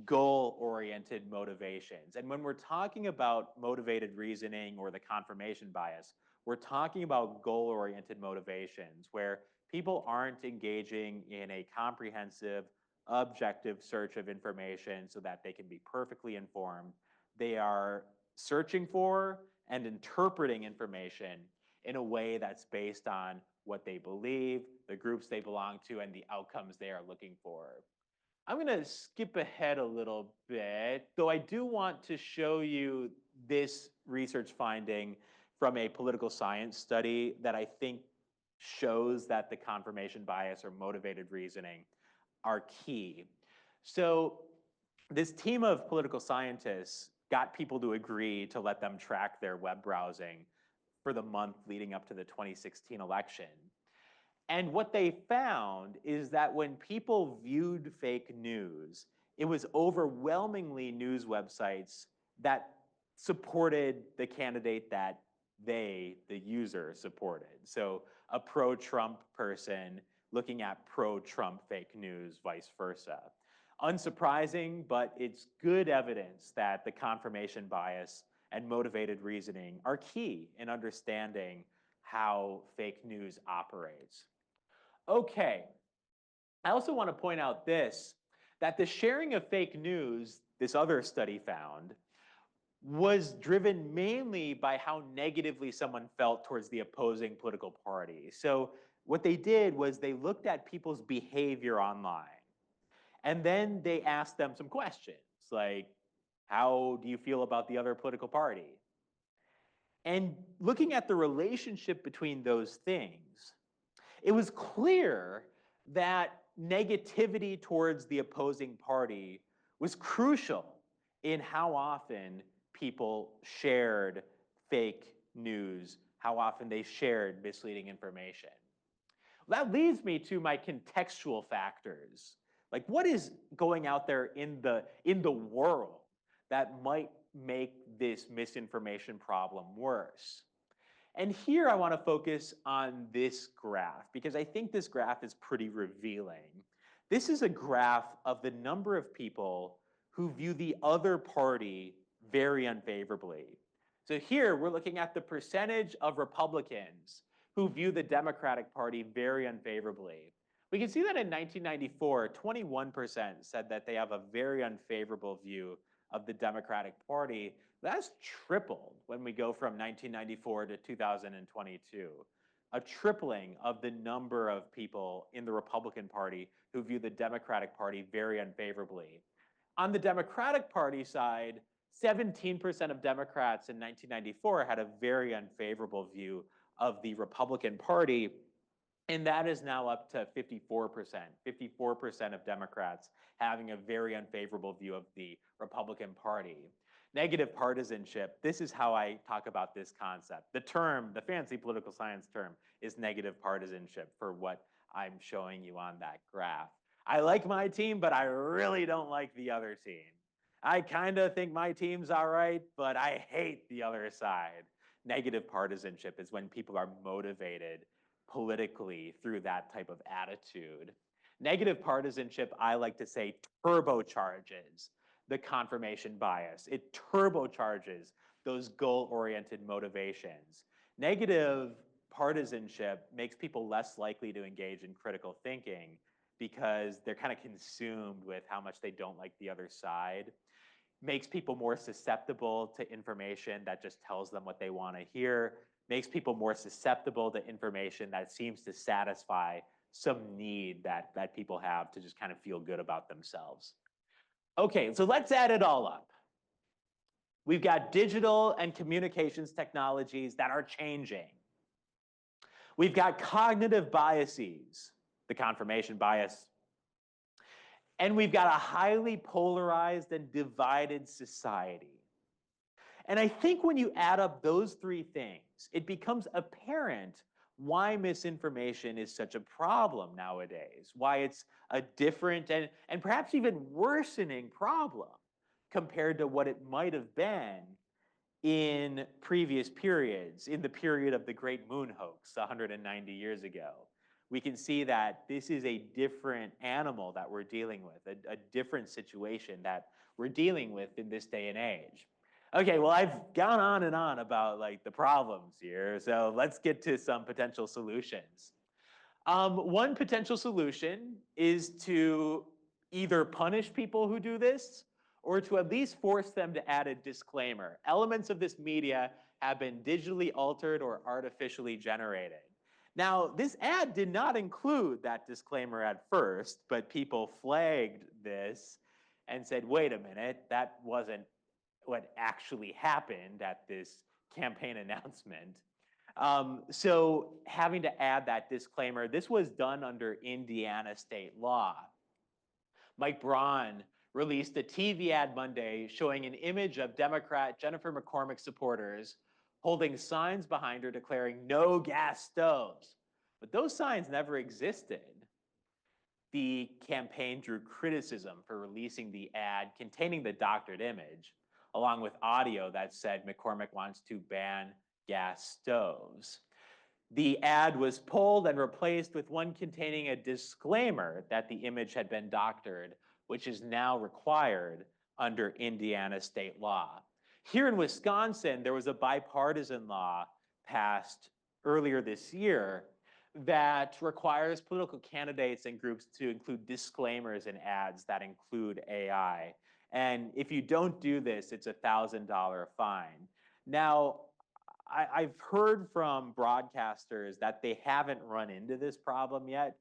[SPEAKER 2] goal-oriented motivations. And when we're talking about motivated reasoning or the confirmation bias, we're talking about goal-oriented motivations where people aren't engaging in a comprehensive, objective search of information so that they can be perfectly informed. They are searching for and interpreting information in a way that's based on what they believe, the groups they belong to, and the outcomes they are looking for. I'm going to skip ahead a little bit, though I do want to show you this research finding from a political science study that I think shows that the confirmation bias or motivated reasoning are key. So this team of political scientists got people to agree to let them track their web browsing for the month leading up to the 2016 election. And what they found is that when people viewed fake news, it was overwhelmingly news websites that supported the candidate that they, the user, supported. So a pro-Trump person looking at pro-Trump fake news, vice versa. Unsurprising, but it's good evidence that the confirmation bias and motivated reasoning are key in understanding how fake news operates. Okay, I also want to point out this, that the sharing of fake news, this other study found, was driven mainly by how negatively someone felt towards the opposing political party. So what they did was they looked at people's behavior online, and then they asked them some questions, like, how do you feel about the other political party? And looking at the relationship between those things, it was clear that negativity towards the opposing party was crucial in how often people shared fake news, how often they shared misleading information. That leads me to my contextual factors. Like, what is going out there in the world that might make this misinformation problem worse? And here I want to focus on this graph because I think this graph is pretty revealing. This is a graph of the number of people who view the other party very unfavorably. So here we're looking at the percentage of Republicans who view the Democratic Party very unfavorably. We can see that in 1994, 21% said that they have a very unfavorable view of the Democratic Party. That's tripled when we go from 1994 to 2022. A tripling of the number of people in the Republican Party who view the Democratic Party very unfavorably. On the Democratic Party side, 17% of Democrats in 1994 had a very unfavorable view of the Republican Party, and that is now up to 54%. 54% of Democrats having a very unfavorable view of the Republican Party. Negative partisanship, this is how I talk about this concept. The term, the fancy political science term, is negative partisanship for what I'm showing you on that graph. I like my team, but I really don't like the other team. I kind of think my team's all right, but I hate the other side. Negative partisanship is when people are motivated politically through that type of attitude. Negative partisanship, I like to say, turbocharges the confirmation bias. It turbocharges those goal-oriented motivations. Negative partisanship makes people less likely to engage in critical thinking because they're kind of consumed with how much they don't like the other side. Makes people more susceptible to information that just tells them what they want to hear, makes people more susceptible to information that seems to satisfy some need that people have to just kind of feel good about themselves. Okay, so let's add it all up. We've got digital and communications technologies that are changing. We've got cognitive biases, the confirmation bias, and we've got a highly polarized and divided society. And I think when you add up those three things, it becomes apparent why misinformation is such a problem nowadays, why it's a different and perhaps even worsening problem compared to what it might have been in previous periods, in the period of the Great Moon hoax 190 years ago. We can see that this is a different animal that we're dealing with, a different situation that we're dealing with in this day and age. Okay, well, I've gone on and on about like the problems here, so let's get to some potential solutions. One potential solution is to either punish people who do this or to at least force them to add a disclaimer. Elements of this media have been digitally altered or artificially generated. Now, this ad did not include that disclaimer at first, but people flagged this and said, wait a minute, that wasn't what actually happened at this campaign announcement. So having to add that disclaimer, this was done under Indiana state law. Mike Braun released a TV ad Monday showing an image of Democrat Jennifer McCormick supporters holding signs behind her declaring no gas stoves. But those signs never existed. The campaign drew criticism for releasing the ad containing the doctored image, along with audio that said McCormick wants to ban gas stoves. The ad was pulled and replaced with one containing a disclaimer that the image had been doctored, which is now required under Indiana state law. Here in Wisconsin, there was a bipartisan law passed earlier this year that requires political candidates and groups to include disclaimers in ads that include AI. And if you don't do this, it's a $1,000 fine. Now, I've heard from broadcasters that they haven't run into this problem yet.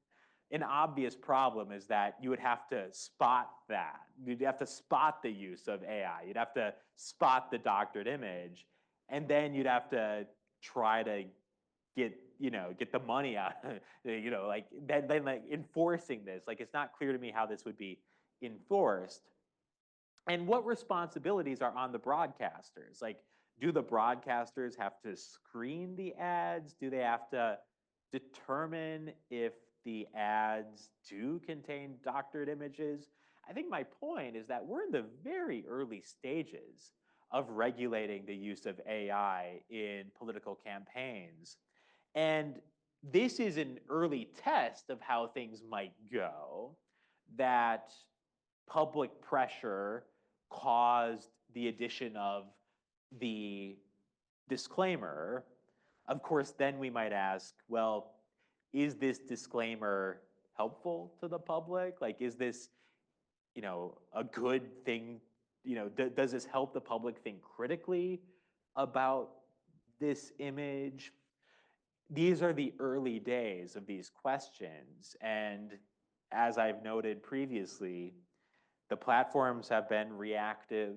[SPEAKER 2] An obvious problem is that you would have to spot that. You'd have to spot the use of AI. You'd have to spot the doctored image, and then you'd have to try to get the money out. Like then like enforcing this. Like it's not clear to me how this would be enforced. And what responsibilities are on the broadcasters? Like, do the broadcasters have to screen the ads? Do they have to determine if the ads do contain doctored images? I think my point is that we're in the very early stages of regulating the use of AI in political campaigns. And this is an early test of how things might go, that public pressure caused the addition of the disclaimer. Of course, then we might ask, well, is this disclaimer helpful to the public? Like, is this, a good thing? Does this help the public think critically about this image? These are the early days of these questions. And as I've noted previously, the platforms have been reactive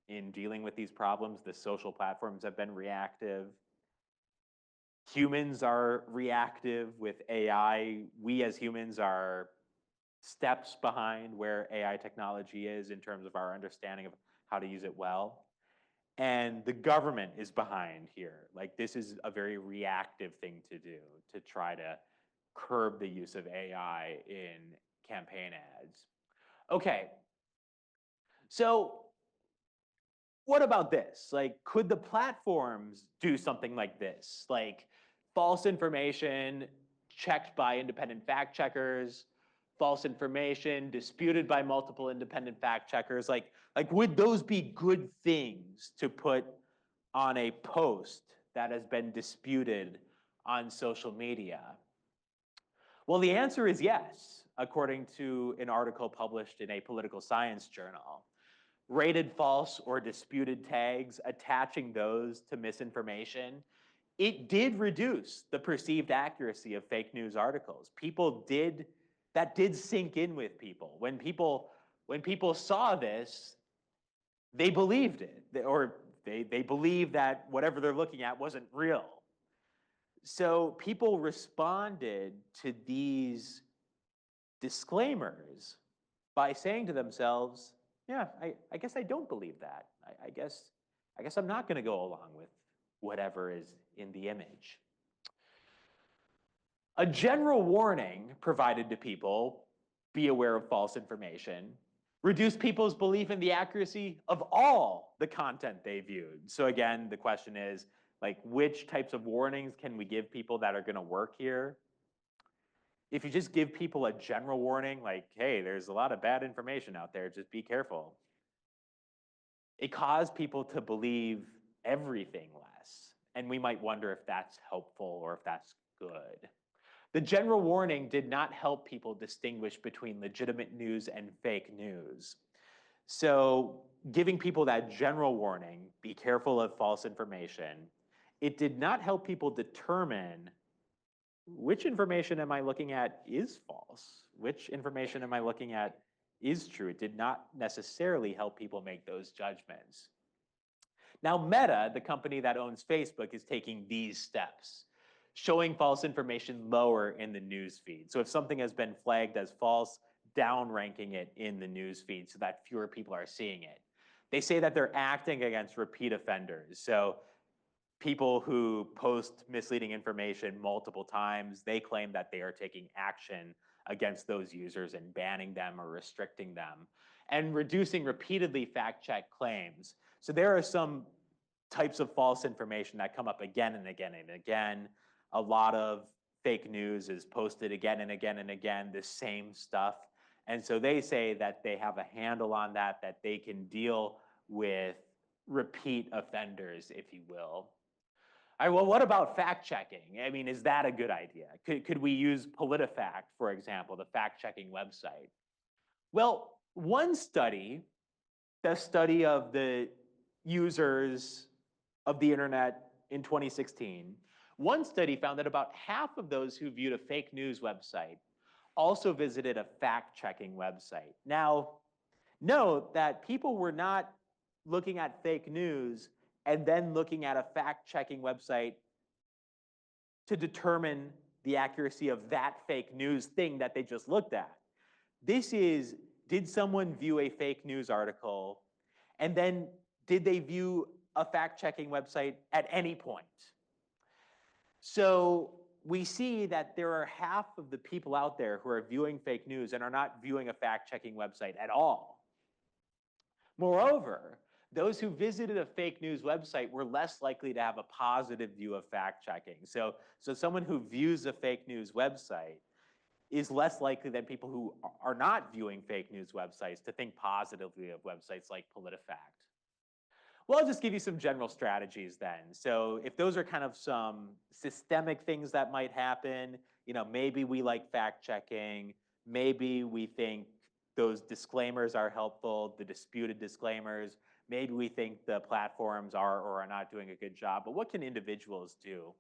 [SPEAKER 2] in dealing with these problems. The social platforms have been reactive. Humans are reactive with AI. We as humans are steps behind where AI technology is in terms of our understanding of how to use it well. And the government is behind here. Like this is a very reactive thing to do to try to curb the use of AI in campaign ads. Okay, so what about this? Like, could the platforms do something like this? Like false information checked by independent fact checkers, false information disputed by multiple independent fact checkers. Like would those be good things to put on a post that has been disputed on social media? Well, the answer is yes, according to an article published in a political science journal. Rated false or disputed tags, attaching those to misinformation, it did reduce the perceived accuracy of fake news articles. That did sink in with people. When people saw this, they believed it, or they believed that whatever they're looking at wasn't real. So people responded to these disclaimers by saying to themselves, yeah, I guess I don't believe that. I guess I'm not going to go along with whatever is in the image. A general warning provided to people, be aware of false information, Reduce people's belief in the accuracy of all the content they viewed. So again, the question is, like, which types of warnings can we give people that are going to work here? If you just give people a general warning, like, hey, there's a lot of bad information out there, just be careful, it caused people to believe everything less. And we might wonder if that's helpful or if that's good. The general warning did not help people distinguish between legitimate news and fake news. So, giving people that general warning, be careful of false information, it did not help people determine which information am I looking at is false, which information am I looking at is true. It did not necessarily help people make those judgments. Now, Meta, the company that owns Facebook, is taking these steps, showing false information lower in the news feed. So if something has been flagged as false, downranking it in the news feed so that fewer people are seeing it. They say that they're acting against repeat offenders. So people who post misleading information multiple times, they claim that they are taking action against those users and banning them or restricting them, and reducing repeatedly fact-check claims. So there are some types of false information that come up again and again and again. A lot of fake news is posted again and again and again, the same stuff. And so they say that they have a handle on that, that they can deal with repeat offenders, if you will. All right, well, what about fact checking? I mean, is that a good idea? Could we use PolitiFact, for example, the fact checking website? Well, one study, the study of the users of the internet in 2016, one study found that about half of those who viewed a fake news website also visited a fact checking website. Now, note that people were not looking at fake news and then looking at a fact checking website to determine the accuracy of that fake news thing that they just looked at. This is, did someone view a fake news article, and then did they view a fact-checking website at any point? So we see that there are half of the people out there who are viewing fake news and are not viewing a fact-checking website at all. Moreover, those who visited a fake news website were less likely to have a positive view of fact checking. So someone who views a fake news website is less likely than people who are not viewing fake news websites to think positively of websites like PolitiFact. Well, I'll just give you some general strategies then. So if those are kind of some systemic things that might happen, you know, maybe we like fact checking, maybe we think those disclaimers are helpful, the disputed disclaimers, maybe we think the platforms are or are not doing a good job, but what can individuals do?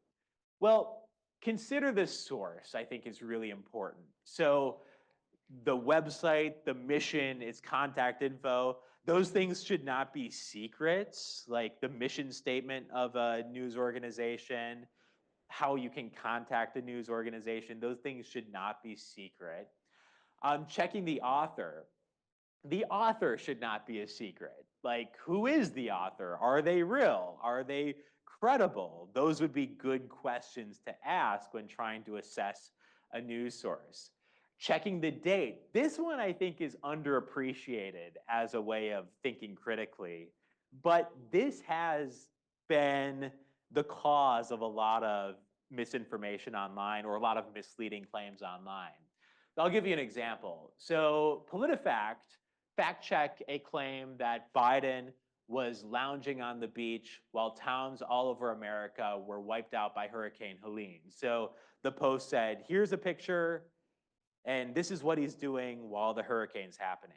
[SPEAKER 2] Well, consider the source, I think is really important. So the website, the mission, its contact info, those things should not be secrets, like the mission statement of a news organization, how you can contact a news organization, those things should not be secret. Checking the author. The author should not be a secret. Like, who is the author? Are they real? Are they credible? Those would be good questions to ask when trying to assess a news source. Checking the date. This one I think is underappreciated as a way of thinking critically, but this has been the cause of a lot of misinformation online or a lot of misleading claims online. I'll give you an example. So PolitiFact fact check a claim that Biden was lounging on the beach while towns all over America were wiped out by Hurricane Helene. So the Post said, here's a picture, and this is what he's doing while the hurricane's happening.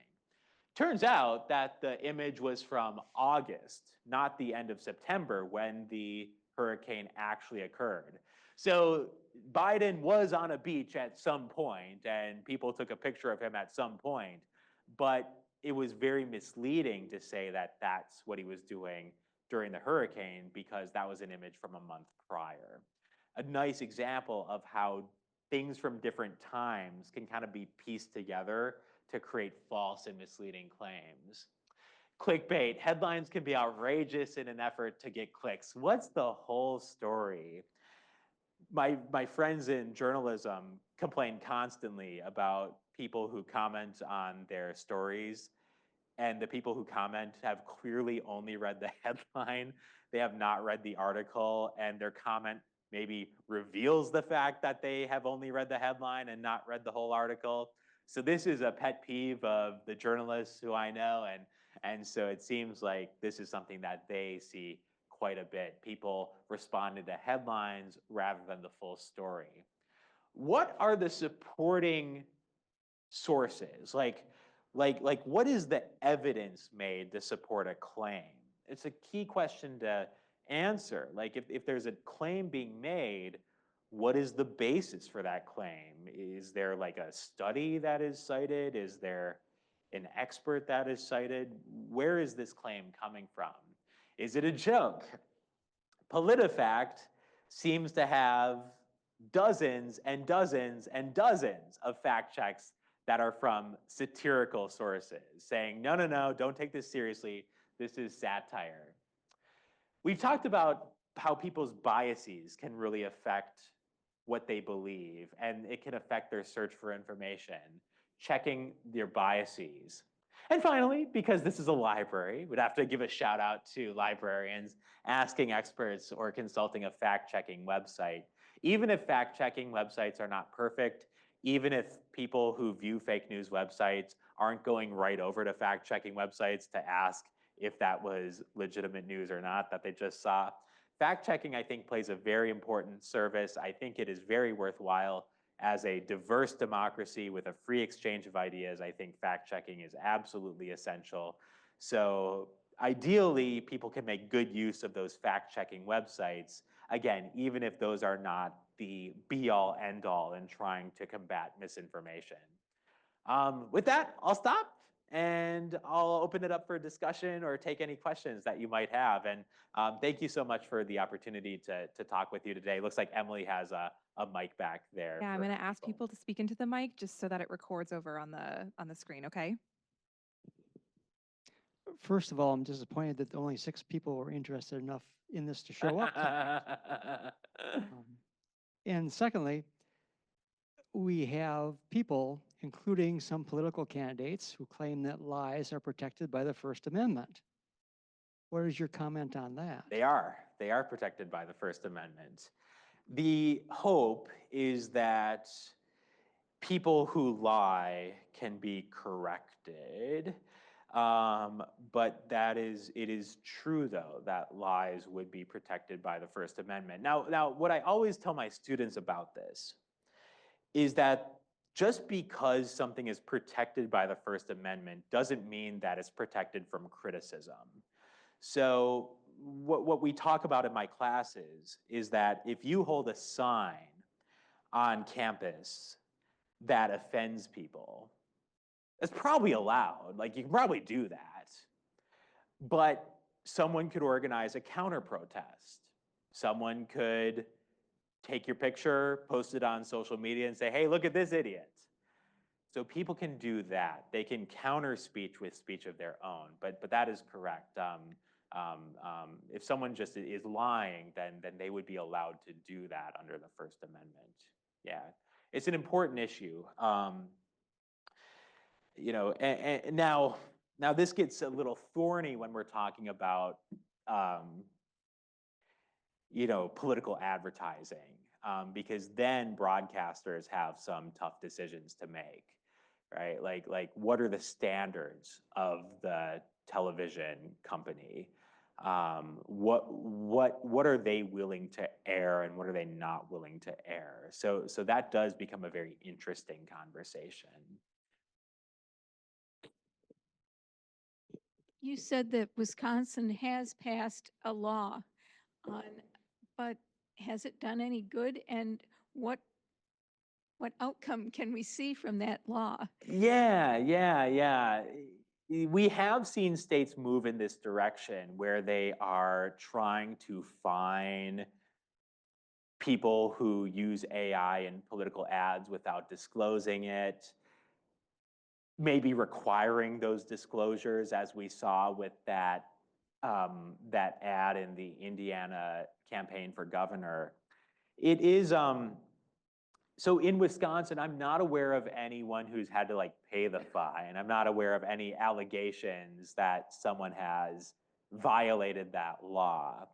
[SPEAKER 2] Turns out that the image was from August, not the end of September when the hurricane actually occurred. So Biden was on a beach at some point, and people took a picture of him at some point, but it was very misleading to say that that's what he was doing during the hurricane because that was an image from a month prior. A nice example of how things from different times can kind of be pieced together to create false and misleading claims. Clickbait, headlines can be outrageous in an effort to get clicks. What's the whole story? My friends in journalism complain constantly about people who comment on their stories and the people who comment have clearly only read the headline. They have not read the article, and their comment maybe reveals the fact that they have only read the headline and not read the whole article. So this is a pet peeve of the journalists who I know, and so it seems like this is something that they see quite a bit. People responding to headlines rather than the full story. What are the supporting sources? Like what is the evidence made to support a claim? It's a key question to answer. Like if there's a claim being made, what is the basis for that claim? Is there like a study that is cited? Is there an expert that is cited? Where is this claim coming from? Is it a joke? PolitiFact seems to have dozens and dozens and dozens of fact checks that are from satirical sources saying, no, no, no, don't take this seriously. This is satire. We've talked about how people's biases can really affect what they believe, and it can affect their search for information, checking their biases. And finally, because this is a library, we'd have to give a shout out to librarians asking experts or consulting a fact-checking website. Even if fact-checking websites are not perfect, even if people who view fake news websites aren't going right over to fact-checking websites to ask if that was legitimate news or not that they just saw, fact-checking, I think, plays a very important service. I think it is very worthwhile. As a diverse democracy with a free exchange of ideas, I think fact-checking is absolutely essential. So ideally, people can make good use of those fact-checking websites, again, even if those are not the be-all, end-all in trying to combat misinformation. With that, I'll stop and I'll open it up for discussion or take any questions that you might have. And thank you so much for the opportunity to talk with you today. Looks like Emily has a mic back there.
[SPEAKER 1] Yeah, I'm going to ask people to speak into the mic just so that it records over on the screen, okay?
[SPEAKER 3] First of all, I'm disappointed that only 6 people were interested enough in this to show up tonight. And secondly, we have people, including some political candidates, who claim that lies are protected by the First Amendment. What is your comment on that?
[SPEAKER 2] They are protected by the First Amendment. The hope is that people who lie can be corrected. But it is true though that lies would be protected by the First Amendment. Now, what I always tell my students about this is that just because something is protected by the First Amendment doesn't mean that it's protected from criticism. So what we talk about in my classes is that if you hold a sign on campus that offends people, it's probably allowed. Like, you can probably do that. But someone could organize a counter protest. Someone could take your picture, post it on social media and say, hey, look at this idiot. So people can do that. They can counter speech with speech of their own, but that is correct. If someone just is lying, then they would be allowed to do that under the First Amendment. Yeah, it's an important issue. You know, and now this gets a little thorny when we're talking about, you know, political advertising, because then broadcasters have some tough decisions to make, right? Like what are the standards of the television company? What are they willing to air and what are they not willing to air? So that does become a very interesting conversation.
[SPEAKER 4] You said that Wisconsin has passed a law on, but has it done any good? And what outcome can we see from that law?
[SPEAKER 2] Yeah. We have seen states move in this direction where they are trying to fine people who use AI in political ads without disclosing it, maybe requiring those disclosures, as we saw with that ad in the Indiana campaign for governor. It is So in Wisconsin, I'm not aware of anyone who's had to like pay the fine. I'm not aware of any allegations that someone has violated that law.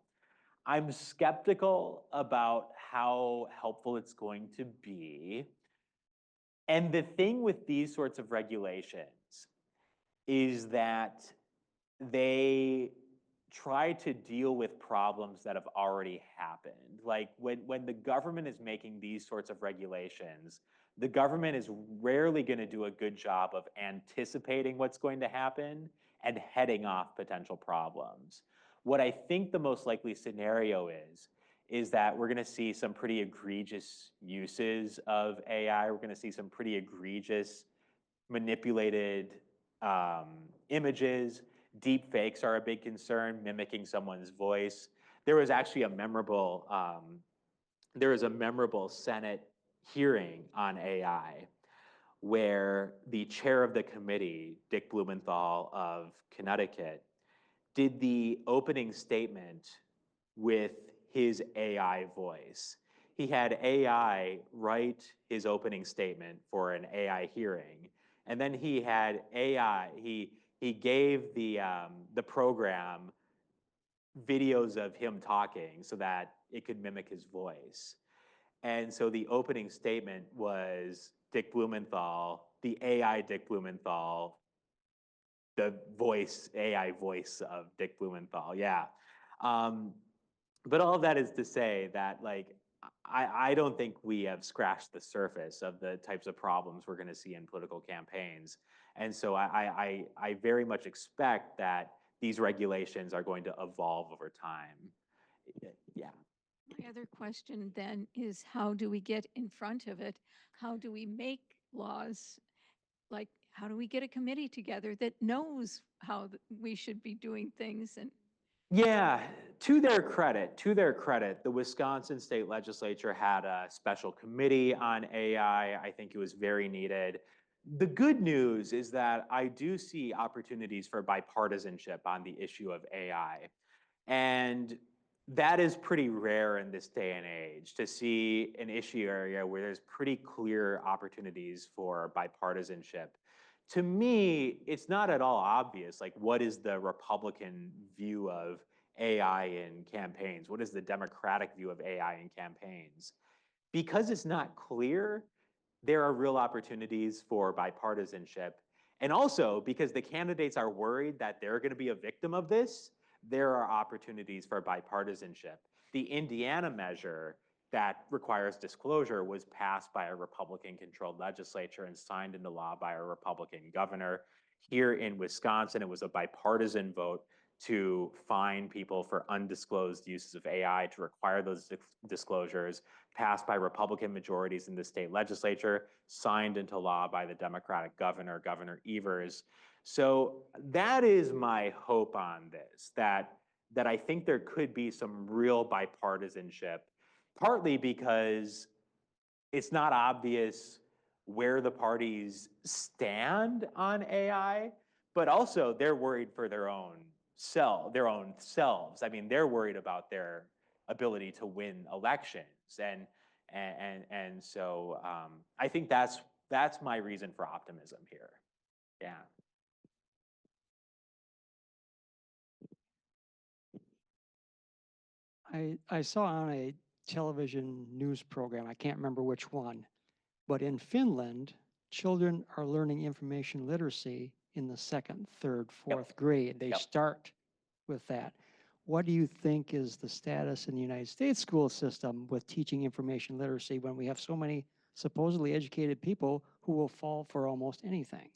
[SPEAKER 2] I'm skeptical about how helpful it's going to be. And the thing with these sorts of regulations is that they try to deal with problems that have already happened. Like when the government is making these sorts of regulations, the government is rarely going to do a good job of anticipating what's going to happen and heading off potential problems. What I think the most likely scenario is that we're going to see some pretty egregious uses of AI. We're going to see some pretty egregious manipulated images. Deep fakes are a big concern, mimicking someone's voice. There was actually a memorable Senate hearing on AI where the chair of the committee, Dick Blumenthal of Connecticut, did the opening statement with his AI voice. He had AI write his opening statement for an AI hearing, and then he had AI. He gave the program videos of him talking so that it could mimic his voice. And so the opening statement was Dick Blumenthal, the AI Dick Blumenthal, the AI voice of Dick Blumenthal. Yeah. But all of that is to say that, like, I don't think we have scratched the surface of the types of problems we're going to see in political campaigns. And so I very much expect that these regulations are going to evolve over time. Yeah.
[SPEAKER 4] My other question then is, how do we get in front of it? How do we make laws? Like, how do we get a committee together that knows how we should be doing things? And
[SPEAKER 2] Yeah, to their credit, the Wisconsin State Legislature had a special committee on AI. I think it was very needed. The good news is that I do see opportunities for bipartisanship on the issue of AI. And that is pretty rare in this day and age, to see an issue area where there's pretty clear opportunities for bipartisanship. To me, it's not at all obvious, like, what is the Republican view of AI in campaigns? What is the Democratic view of AI in campaigns? Because it's not clear, there are real opportunities for bipartisanship. And also, because the candidates are worried that they're going to be a victim of this, there are opportunities for bipartisanship. The Indiana measure that requires disclosure was passed by a Republican-controlled legislature and signed into law by a Republican governor. Here in Wisconsin, it was a bipartisan vote to fine people for undisclosed uses of AI, to require those disclosures, passed by Republican majorities in the state legislature, signed into law by the Democratic governor, Governor Evers. So that is my hope on this, that I think there could be some real bipartisanship, partly because it's not obvious where the parties stand on AI, but also they're worried for their own selves. I mean, they're worried about their ability to win elections, and so I think that's my reason for optimism here. Yeah.
[SPEAKER 3] I saw on a television news program, I can't remember which one, but in Finland, children are learning information literacy in the second, third, fourth grade. They start with that. What do you think is the status in the United States school system with teaching information literacy when we have so many supposedly educated people who will fall for almost anything?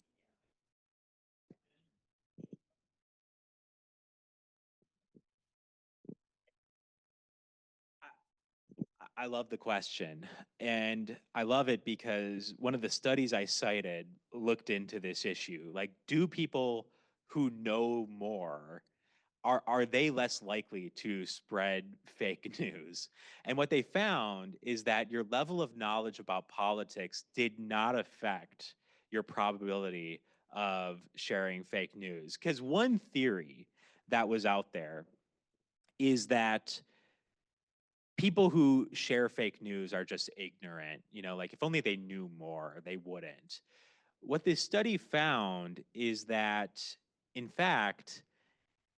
[SPEAKER 2] I love the question, and I love it because one of the studies I cited looked into this issue. Like, do people who know more, are they less likely to spread fake news? And what they found is that your level of knowledge about politics did not affect your probability of sharing fake news. Because one theory that was out there is that people who share fake news are just ignorant. Like if only they knew more, they wouldn't. What this study found is that, in fact,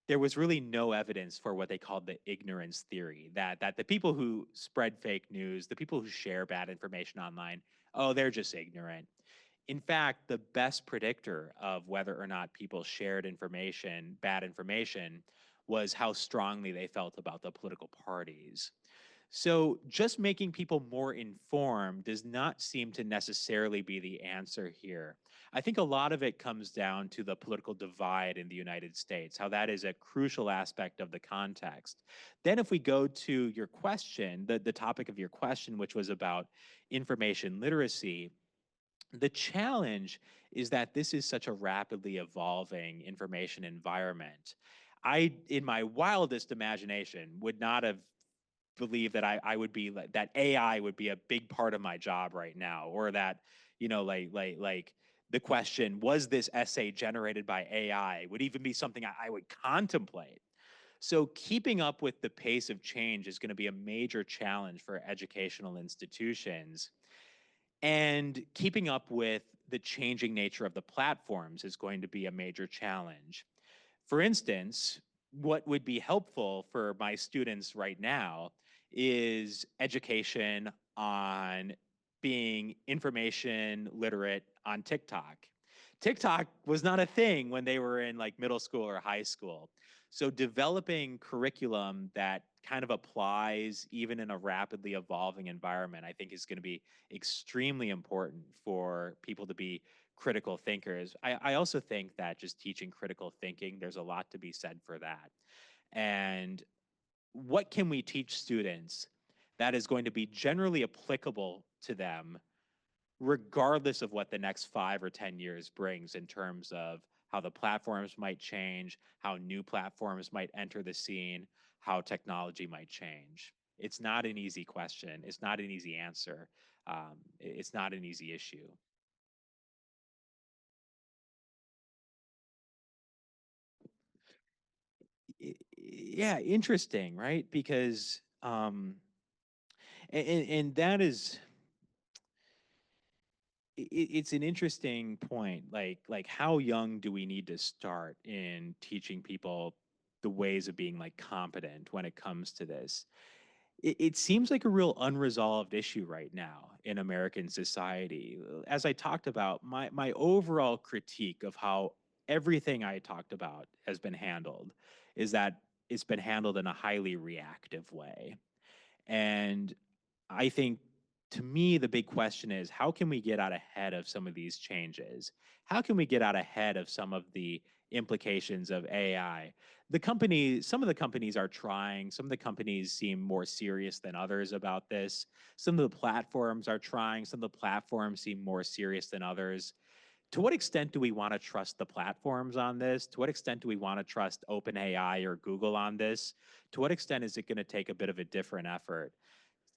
[SPEAKER 2] there was really no evidence for what they called the ignorance theory, that the people who spread fake news, the people who share bad information online, oh, they're just ignorant. In fact, the best predictor of whether or not people shared information, bad information, was how strongly they felt about the political parties. So just making people more informed does not seem to necessarily be the answer here. I think a lot of it comes down to the political divide in the United States, how that is a crucial aspect of the context. Then if we go to your question, the topic of your question, which was about information literacy, the challenge is that this is such a rapidly evolving information environment. I, in my wildest imagination, would not have believed that I would be that AI would be a big part of my job right now, or that like the question, was this essay generated by AI, would even be something I would contemplate. So keeping up with the pace of change is going to be a major challenge for educational institutions. And keeping up with the changing nature of the platforms is going to be a major challenge. For instance, what would be helpful for my students right now is education on being information literate on TikTok. TikTok was not a thing when they were in like middle school or high school. So developing curriculum that kind of applies even in a rapidly evolving environment, I think is going to be extremely important for people to be critical thinkers. I also think that just teaching critical thinking, there's a lot to be said for that. And what can we teach students that is going to be generally applicable to them, regardless of what the next 5 or 10 years brings in terms of how the platforms might change, how new platforms might enter the scene, how technology might change? It's not an easy question. It's not an easy answer. It's not an easy issue. Yeah, interesting, right? Because and that is it's an interesting point. Like how young do we need to start in teaching people the ways of being like competent when it comes to this? It seems like a real unresolved issue right now in American society. As I talked about, my overall critique of how everything I talked about has been handled is that it's been handled in a highly reactive way. And I think, to me, the big question is, how can we get out ahead of some of these changes? How can we get out ahead of some of the implications of AI? Some of the companies are trying. Some of the companies seem more serious than others about this. Some of the platforms are trying. Some of the platforms seem more serious than others. To what extent do we want to trust the platforms on this? To what extent do we want to trust OpenAI or Google on this? To what extent is it going to take a bit of a different effort?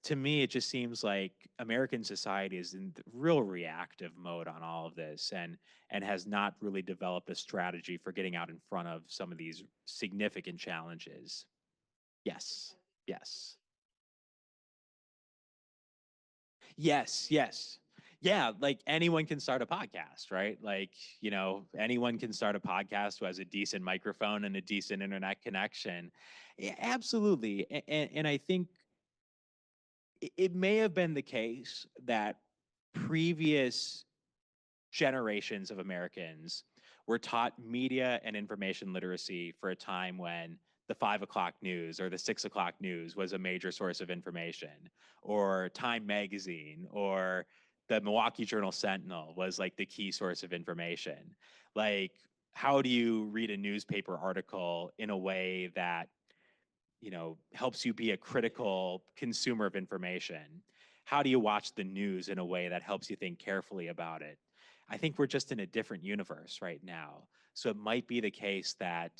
[SPEAKER 2] To me, it just seems like American society is in real reactive mode on all of this, and has not really developed a strategy for getting out in front of some of these significant challenges. Yes, yes, yes. Yeah, like anyone can start a podcast, right? Like, anyone can start a podcast who has a decent microphone and a decent internet connection. Yeah, absolutely. And I think it may have been the case that previous generations of Americans were taught media and information literacy for a time when the 5 o'clock news or the 6 o'clock news was a major source of information, or Time Magazine or the Milwaukee Journal Sentinel was like the key source of information. Like, how do you read a newspaper article in a way that helps you be a critical consumer of information? How do you watch the news in a way that helps you think carefully about it? I think we're just in a different universe right now. So it might be the case that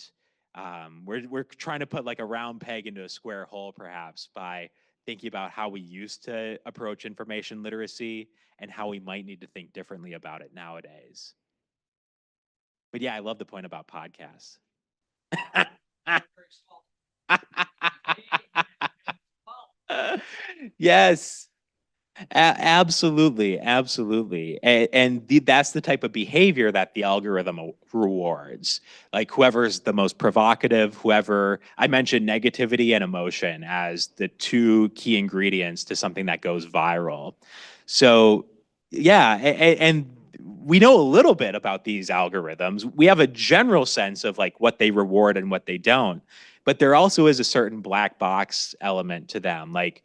[SPEAKER 2] we're trying to put like a round peg into a square hole, perhaps, by thinking about how we used to approach information literacy and how we might need to think differently about it nowadays. But yeah, I love the point about podcasts. Yes. Absolutely, absolutely. That's the type of behavior that the algorithm rewards. Like whoever's the most provocative, whoever, I mentioned negativity and emotion as the two key ingredients to something that goes viral. So, yeah, and we know a little bit about these algorithms. We have a general sense of like what they reward and what they don't. But there also is a certain black box element to them. Like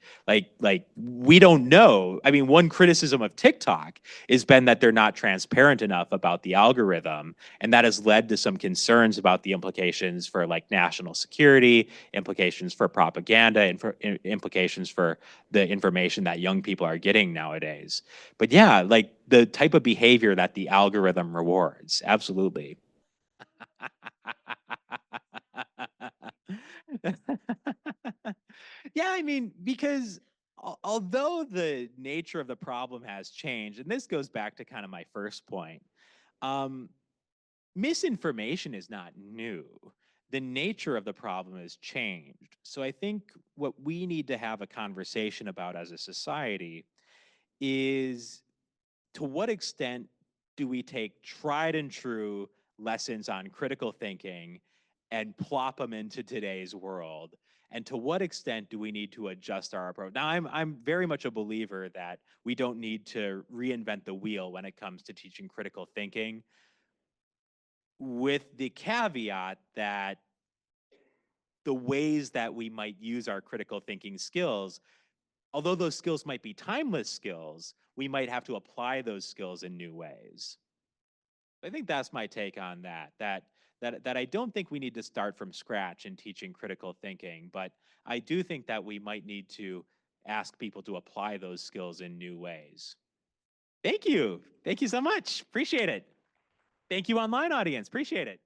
[SPEAKER 2] we don't know. I mean, one criticism of TikTok has been that they're not transparent enough about the algorithm, and that has led to some concerns about the implications for like national security, implications for propaganda, and for implications for the information that young people are getting nowadays. But yeah, like the type of behavior that the algorithm rewards, absolutely. Yeah, I mean, because although the nature of the problem has changed, and this goes back to kind of my first point, um, misinformation is not new. The nature of the problem has changed. So I think what we need to have a conversation about as a society is, to what extent do we take tried and true lessons on critical thinking and plop them into today's world? And to what extent do we need to adjust our approach? Now, I'm very much a believer that we don't need to reinvent the wheel when it comes to teaching critical thinking, with the caveat that the ways that we might use our critical thinking skills, although those skills might be timeless skills, we might have to apply those skills in new ways. I think that's my take on that. That I don't think we need to start from scratch in teaching critical thinking, but I do think that we might need to ask people to apply those skills in new ways. Thank you. Thank you so much. Appreciate it. Thank you, online audience. Appreciate it.